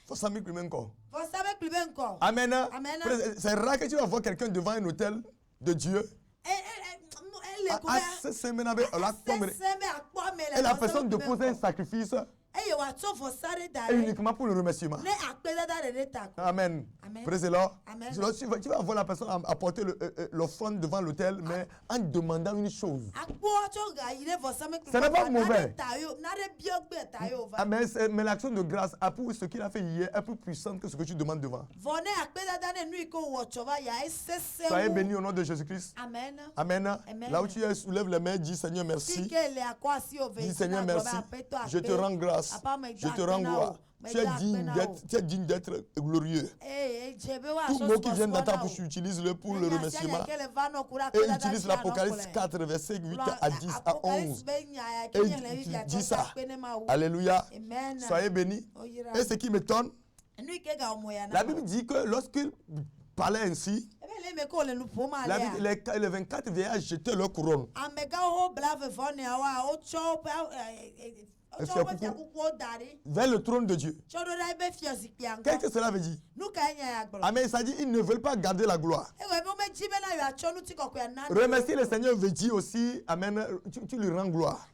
Faut s'en mettre encore. Amen. C'est rare que tu vas voir quelqu'un devant un hôtel de Dieu. Et la personne dépose un sacrifice. Et uniquement pour le remerciement. Amen. Praise the Lord. Tu vas voir la personne apporter l'offrande devant l'autel, mais en demandant une chose. Ce n'est pas mauvais. Mais l'action de grâce, pour ce qu'il a fait hier, est plus puissante que ce que tu demandes devant. Soyez bénis au nom de Jésus-Christ. Amen. Amen. Là où tu es, soulève les mains, dis Seigneur merci. Dis Seigneur merci. Je te rends grâce. Je te rends gloire. Tu es digne d'être glorieux. Tout mot qui vient dans ta bouche, utilise-le pour le remerciement. Et utilise l'Apocalypse 4, verset 8 à 10 à 11. Et dis ça. Alléluia. Soyez bénis. Et ce qui m'étonne, la Bible dit que lorsqu'il parlait ainsi, les 24 vieillards jetaient leur couronne. Vers le trône de Dieu. Qu'est-ce que cela veut dire? Amen. Ça dit ils ne veulent pas garder la gloire. Remercier le Seigneur veut dire aussi, amen, tu lui rends gloire.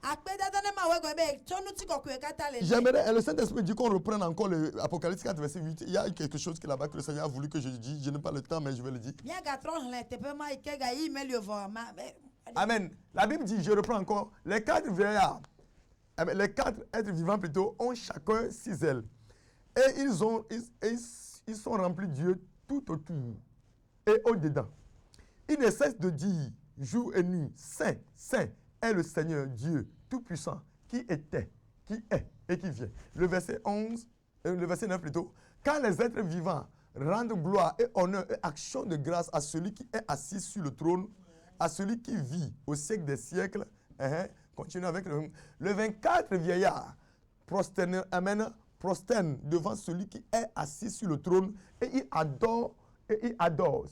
J'aimerais, le Saint-Esprit dit qu'on reprenne encore l'Apocalypse 4, verset 8. Il y a quelque chose là-bas que le Seigneur a voulu que je dise. Je n'ai pas le temps, mais je vais le dire. Amen. La Bible dit, je reprends encore, les 4 vieillards. Les 4 êtres vivants plutôt ont chacun 6 ailes. Et ils sont remplis de Dieu tout autour et au-dedans. Ils ne cessent de dire jour et nuit, Saint, Saint est le Seigneur Dieu Tout-Puissant qui était, qui est et qui vient. Le verset 9 plutôt. Quand les êtres vivants rendent gloire et honneur et action de grâce à celui qui est assis sur le trône, à celui qui vit au siècle des siècles, continue avec le 24 vieillards prosternent devant celui qui est assis sur le trône et il adore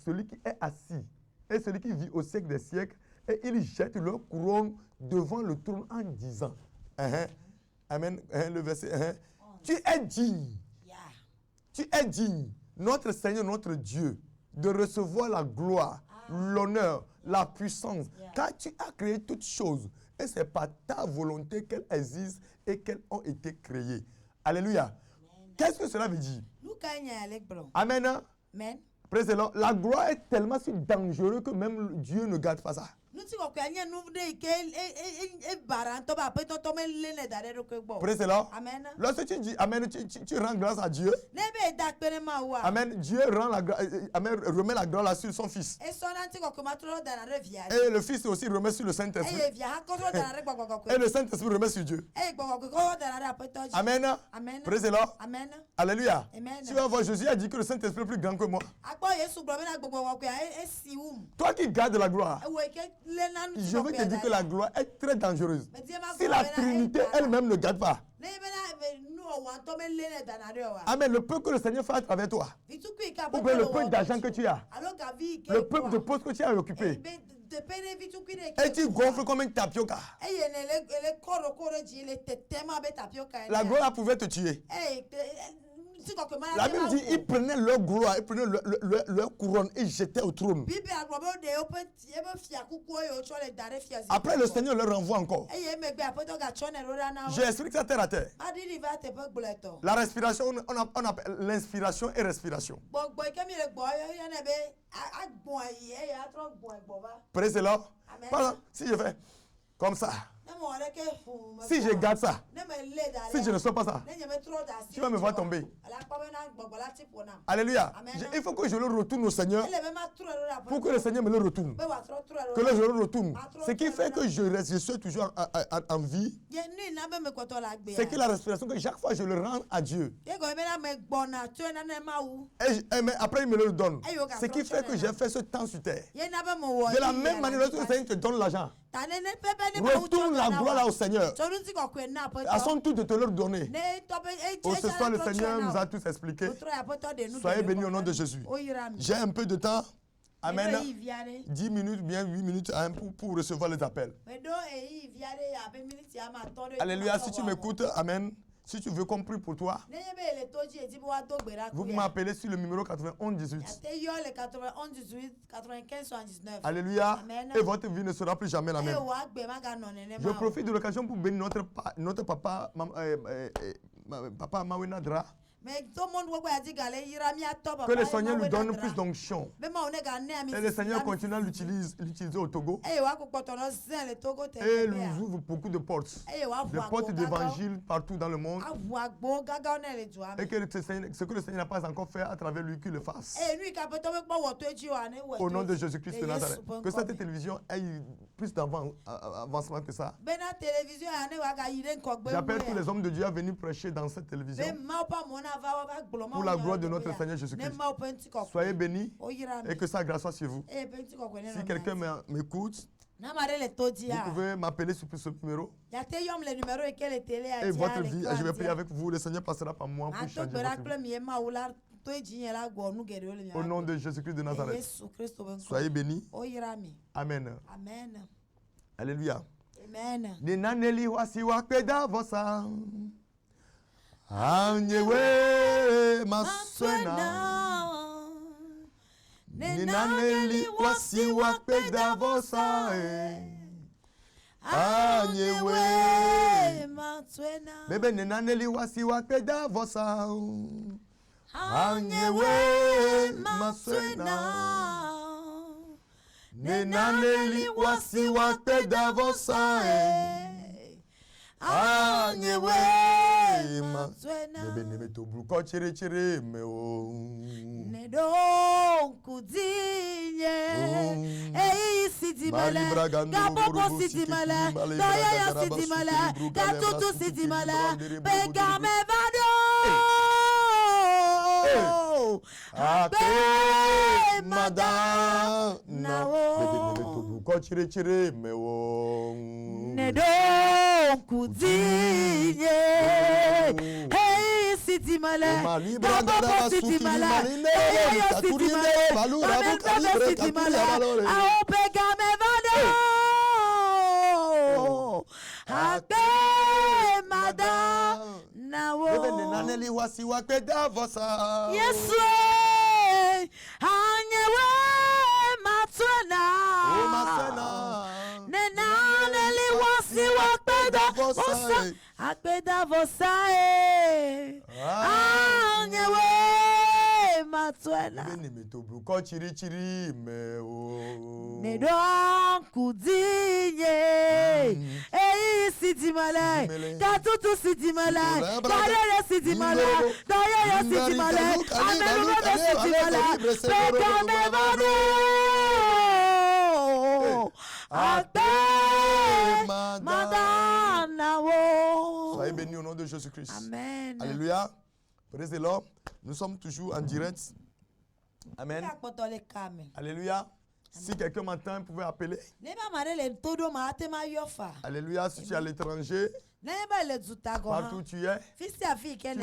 celui qui est assis et celui qui vit au siècle des siècles et ils jettent leur couronne devant le trône en disant Amen. Le verset tu es digne. Tu es digne, notre Seigneur, notre Dieu, de recevoir la gloire, l'honneur, la puissance, car tu as créé toutes choses. Et c'est par ta volonté qu'elles existent et qu'elles ont été créées. Alléluia. Qu'est-ce que cela veut dire? Amen. Praise the Lord. La gloire est tellement si dangereuse que même Dieu ne garde pas ça. Praise the Lord. Lorsque tu dis Amen, tu rends grâce à Dieu. Amen. Dieu rend Amen, remet la grâce sur son fils. Et le fils aussi remet sur le Saint-Esprit. Et le Saint-Esprit remet sur Dieu. Amen. Praise the Lord. Alléluia. Tu vas voir, Jésus a dit que le Saint-Esprit est plus grand que moi. Toi qui gardes la gloire, je veux te dire que la gloire est très dangereuse. Si la Trinité elle-même ne garde pas. Amen. Le peu que le Seigneur fait à travers toi, ou bien le peu d'argent que tu as, le peu de postes que tu as occupé, et tu gonfles comme un tapioca. La gloire pouvait te tuer. La Bible dit ils prenaient leur gloire, ils prenaient leur couronne et jetaient au trône. Après, le Seigneur leur renvoie encore. Je explique ça terre à terre. La respiration, on appelle l'inspiration et respiration. Praise the Lord. Voilà, si je fais comme ça. Si je garde ça, si je ne sors pas ça, tu vas me voir tomber. Alléluia. Il faut que je le retourne au Seigneur pour que le Seigneur me le retourne. Que je le retourne. Ce qui fait que je suis toujours en vie, c'est que la respiration, que chaque fois je le rends à Dieu. Mais après il me le donne. Ce qui fait que j'ai fait ce temps sur terre. De la même manière, lorsque le Seigneur te donne l'argent, retourne la gloire là au Seigneur. À son tour de te leur donner. Ce soir, le Seigneur nous a tous expliqué. Soyez bénis au nom de Jésus. J'ai un peu de temps. Amen. 10 minutes, bien 8 minutes pour recevoir les appels. Alléluia. Si tu m'écoutes, Amen. Si tu veux qu'on prie pour toi, vous m'appelez sur le numéro 91 18. Alléluia. Et votre vie ne sera plus jamais la même. Je profite de l'occasion pour bénir notre papa, papa Mawenadra. Que le Seigneur lui donne plus d'onction. Et le Seigneur continue à l'utiliser au Togo. Et lui ouvre beaucoup de portes. Des portes d'évangile partout dans le monde. Et que ce que le Seigneur n'a pas encore fait à travers lui, qu'il le fasse. Au nom de Jésus-Christ de Nazareth. Que cette télévision ait plus d'avancement que ça. J'appelle tous les hommes de Dieu à venir prêcher dans cette télévision. Pour la gloire de notre Seigneur Jésus-Christ. Soyez bénis et que sa grâce soit sur vous. Si quelqu'un m'écoute, vous pouvez m'appeler sur ce numéro. Et votre vie, je vais prier avec vous. Le Seigneur passera par moi pour changer votre vie. Au nom de Jésus-Christ de Nazareth. Soyez bénis. Amen. Alléluia. Amen. Anyewe maswena Ninaneli wasi wakpe davosa Anyewe maswena Bebe ninaneli wasi wakpe davosa Anyewe maswena Ninaneli wasi wakpe davosa Anyewe Bebe neme to bluko chere me o Nedon kudinye Ei siti mala Gabobo siti mala Doya siti mala Gatutu siti mala Bega me vado Ape mada Bebe neme to bluko chere me o Nedon kudinye Hey siti mala Gabobo siti mala Doya siti mala Gabobo siti mala Ape game vado Ape mada Bebe nenaneli wasi wakpe davosa Yesu Anyewe matwena Nenaneli wasi wakpe davosa Akpe davosa Anyewe matwena. Quand chiri chiri me o. Ne don kudinye. Ei siti male. Katutu siti male. Dayaya siti male. Dayaya siti male. Amenu bebe siti male. Pekame manu. Ate madana wo. Soyez bénis au nom de Jésus-Christ. Amen. Alléluia. Praise the Lord. Nous sommes toujours en direct. Amen. Alléluia. Si quelqu'un m'entend, vous pouvez appeler. Alléluia. Si tu es à l'étranger, partout où tu es, tu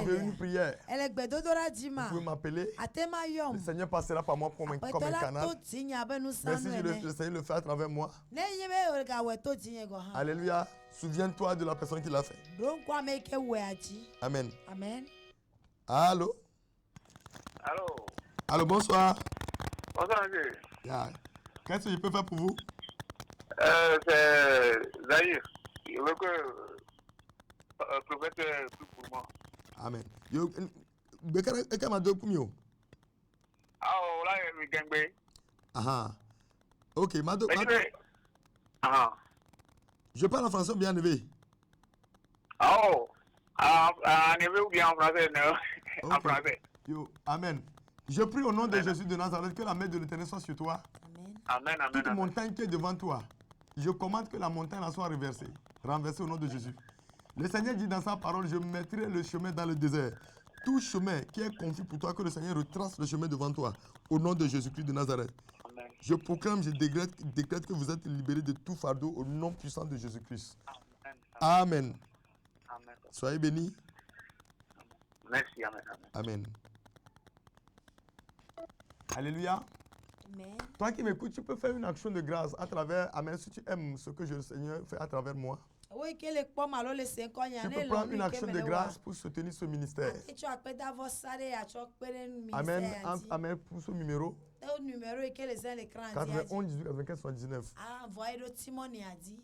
veux une prière, vous pouvez m'appeler. Le Seigneur passera par moi comme un canal. Merci, le Seigneur le fait à travers moi. Alléluia. Souviens-toi de la personne qui l'a fait. Amen. Amen. Allô? Allô? Allô, bonsoir. Bonsoir, monsieur. Yeah. Qu'est-ce que je peux faire pour vous? C'est Zahir. Je veux que le prophète prie pour moi. Amen. Yo, Beka ma do kumio. Ah, là, il y a un Aha. Ok, Mado. Ah. Je parle en français bien élevé. Oh. En élevé ou bien en français? Non. En français. Yo, Amen. Je prie au nom de Jésus de Nazareth que la main de l'Éternel soit sur toi. Amen, amen. Toute montagne qui est devant toi, je commande que la montagne en soit renversée au nom de Jésus. Le Seigneur dit dans sa parole, je mettrai le chemin dans le désert. Tout chemin qui est confus pour toi, que le Seigneur retrace le chemin devant toi, au nom de Jésus-Christ de Nazareth. Amen. Je proclame, je décrète que vous êtes libérés de tout fardeau au nom puissant de Jésus-Christ. Amen. Amen. Soyez bénis. Merci, amen, amen. Amen. Alléluia. Amen. Toi qui m'écoutes, tu peux faire une action de grâce à travers, Amen, si tu aimes ce que le Seigneur fait à travers moi. Oui, tu peux prendre une action de grâce pour soutenir ce ministère. Amen. Amen pour ce numéro. 91 18 95 79.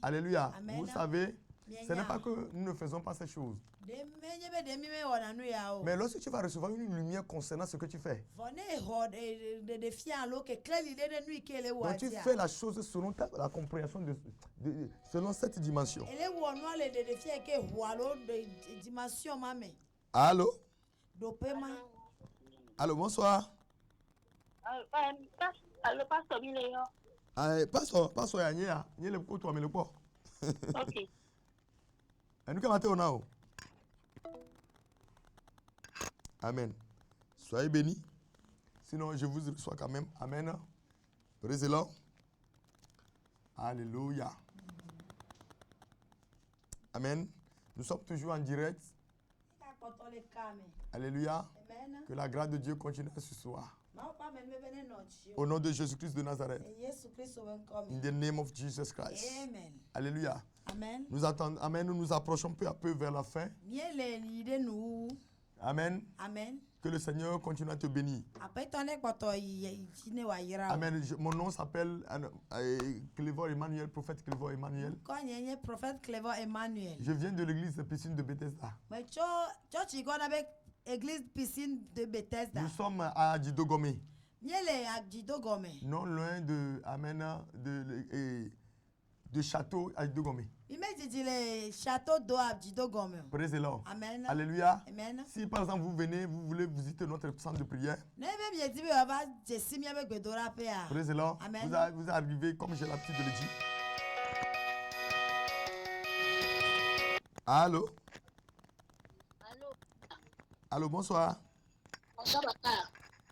Alléluia. Vous savez, ce n'est pas que nous ne faisons pas ces choses. Mais lorsque tu vas recevoir une lumière concernant ce que tu fais, donc tu fais la chose selon la compréhension selon cette dimension. Allô? Allô, bonsoir. Allô, pasteur Miléo. Pasteur Yanya, il y a le coup, toi, mais le quoi? Ok. Et nous, comment on Amen. Soyez bénis. Sinon, je vous reçois quand même. Amen. Praise the Lord. Alléluia. Amen. Nous sommes toujours en direct. Alléluia. Amen. Que la grâce de Dieu continue ce soir. Au nom de Jésus-Christ de Nazareth. In the name of Jesus Christ. Amen. Alléluia. Amen. Nous attendons, amen, nous nous approchons peu à peu vers la fin. Amen. Amen. Que le Seigneur continue à te bénir. Amen. Mon nom s'appelle Clévor Emmanuel, prophète Clévor Emmanuel. Je viens de l'église piscine de Bethesda. Église piscine de Bethesda. Nous sommes à Djidogome. Non loin de Amen, de château à Djidogome. Praise the Lord. Amen. Alléluia. Amen. Si par exemple vous venez, vous voulez visiter notre centre de prière. Praise the Lord. Amen. Vous arrivez comme j'ai l'habitude de le dire. Allô? Allô, bonsoir. Bonsoir, papa.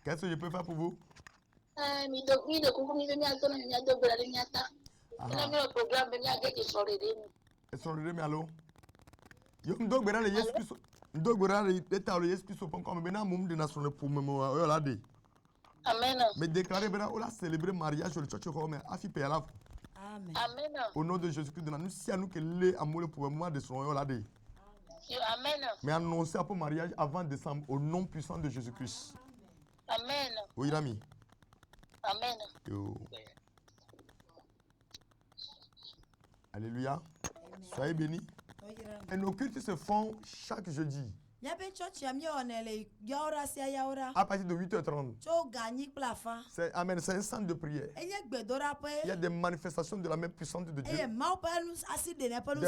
Qu'est-ce que je peux faire pour vous? Allô? Yo ndogbera le Yesu Kristo. Ndogbera le eta le Yesu Kristo pon comme bena mum de national pour memo yo la de. Amen. Mais déclarer bena on a célébrer mariage le church ko mais afi pe la. Amen. Amen. Au nom de Jésus-Christ de nous si à nous que le amour pour le moment de son yo la de. Amen. Mais annoncer pour mariage avant décembre au nom puissant de Jésus-Christ. Amen. Oui, l'ami. Amen. Yo. Alléluia. Soyez bénis. Et nos cultes se font chaque jeudi. À partir de 8h30. C'est Amen, c'est un centre de prière. Il y a des manifestations de la même puissance de Dieu. Des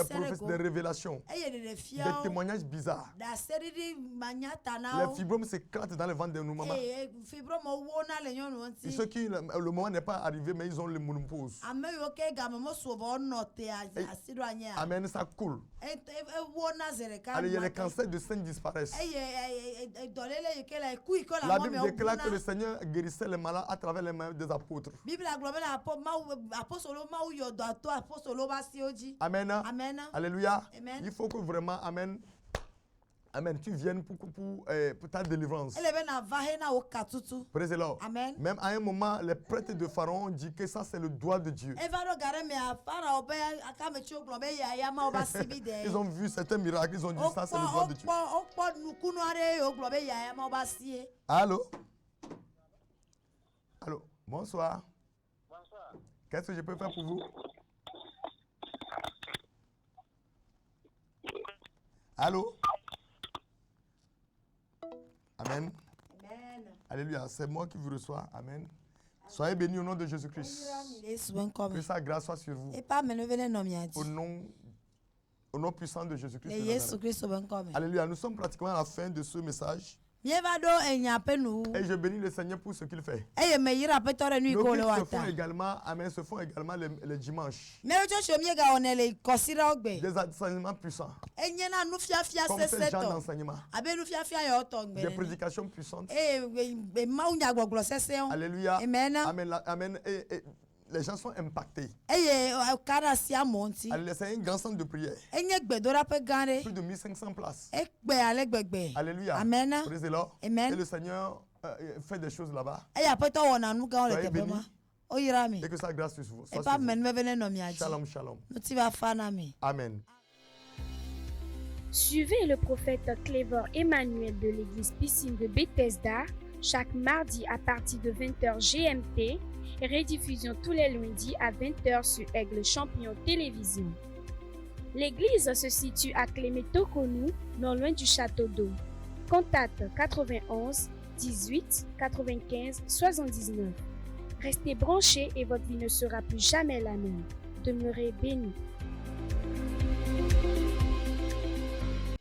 prophéties, des révélations, des témoignages bizarres. Les fibromes s'éclatent dans le ventre de nos mamans. Et ceux qui, le moment n'est pas arrivé, mais ils ont le monopause. Amen, ça coule. Allez, il y a les cancers de sein disparaissent. La Bible déclare que le Seigneur guérissait les malades à travers les mains des apôtres. Amen. Amen. Alléluia. Amen. Il faut que vraiment, Amen. Amen. Tu viennes pour ta délivrance. Praise the Lord. Amen. Même à un moment, les prêtres de Pharaon disent que ça c'est le doigt de Dieu. Ils ont vu certains miracles, ils ont dit ça c'est le doigt de Dieu. Allô? Allô? Bonsoir. Bonsoir. Qu'est-ce que je peux faire pour vous? Allô? Amen. Amen. Alléluia. C'est moi qui vous reçois. Amen. Soyez bénis au nom de Jésus-Christ. Que sa grâce soit sur vous. Au nom puissant de Jésus-Christ. Alléluia. Nous sommes pratiquement à la fin de ce message. Et je bénis le Seigneur pour ce qu'il fait. Nos cultes se font également, amen, se font également les dimanches. Des enseignements puissants. Comme ces gens d'enseignement. Des prédications puissantes. Alléluia. Amen. Amen. Et les gens sont impactés. C'est un grand centre de prière. Plus de 1500 places. Alléluia. Amen. Et le Seigneur fait des choses là-bas. Soyez bénis. Et que sa grâce soit sur vous. Shalom, shalom. Amen. Suivez le prophète Clévor Emmanuel de l'église Piscine de Bethesda chaque mardi à partir de 20h GMT et rediffusion tous les lundis à 20h sur Aigle Champion Télévision. L'église se situe à Cléméto-Conou, non loin du château d'eau. Contact 91 18 95 79. Restez branchés et votre vie ne sera plus jamais la même. Demeurez bénis.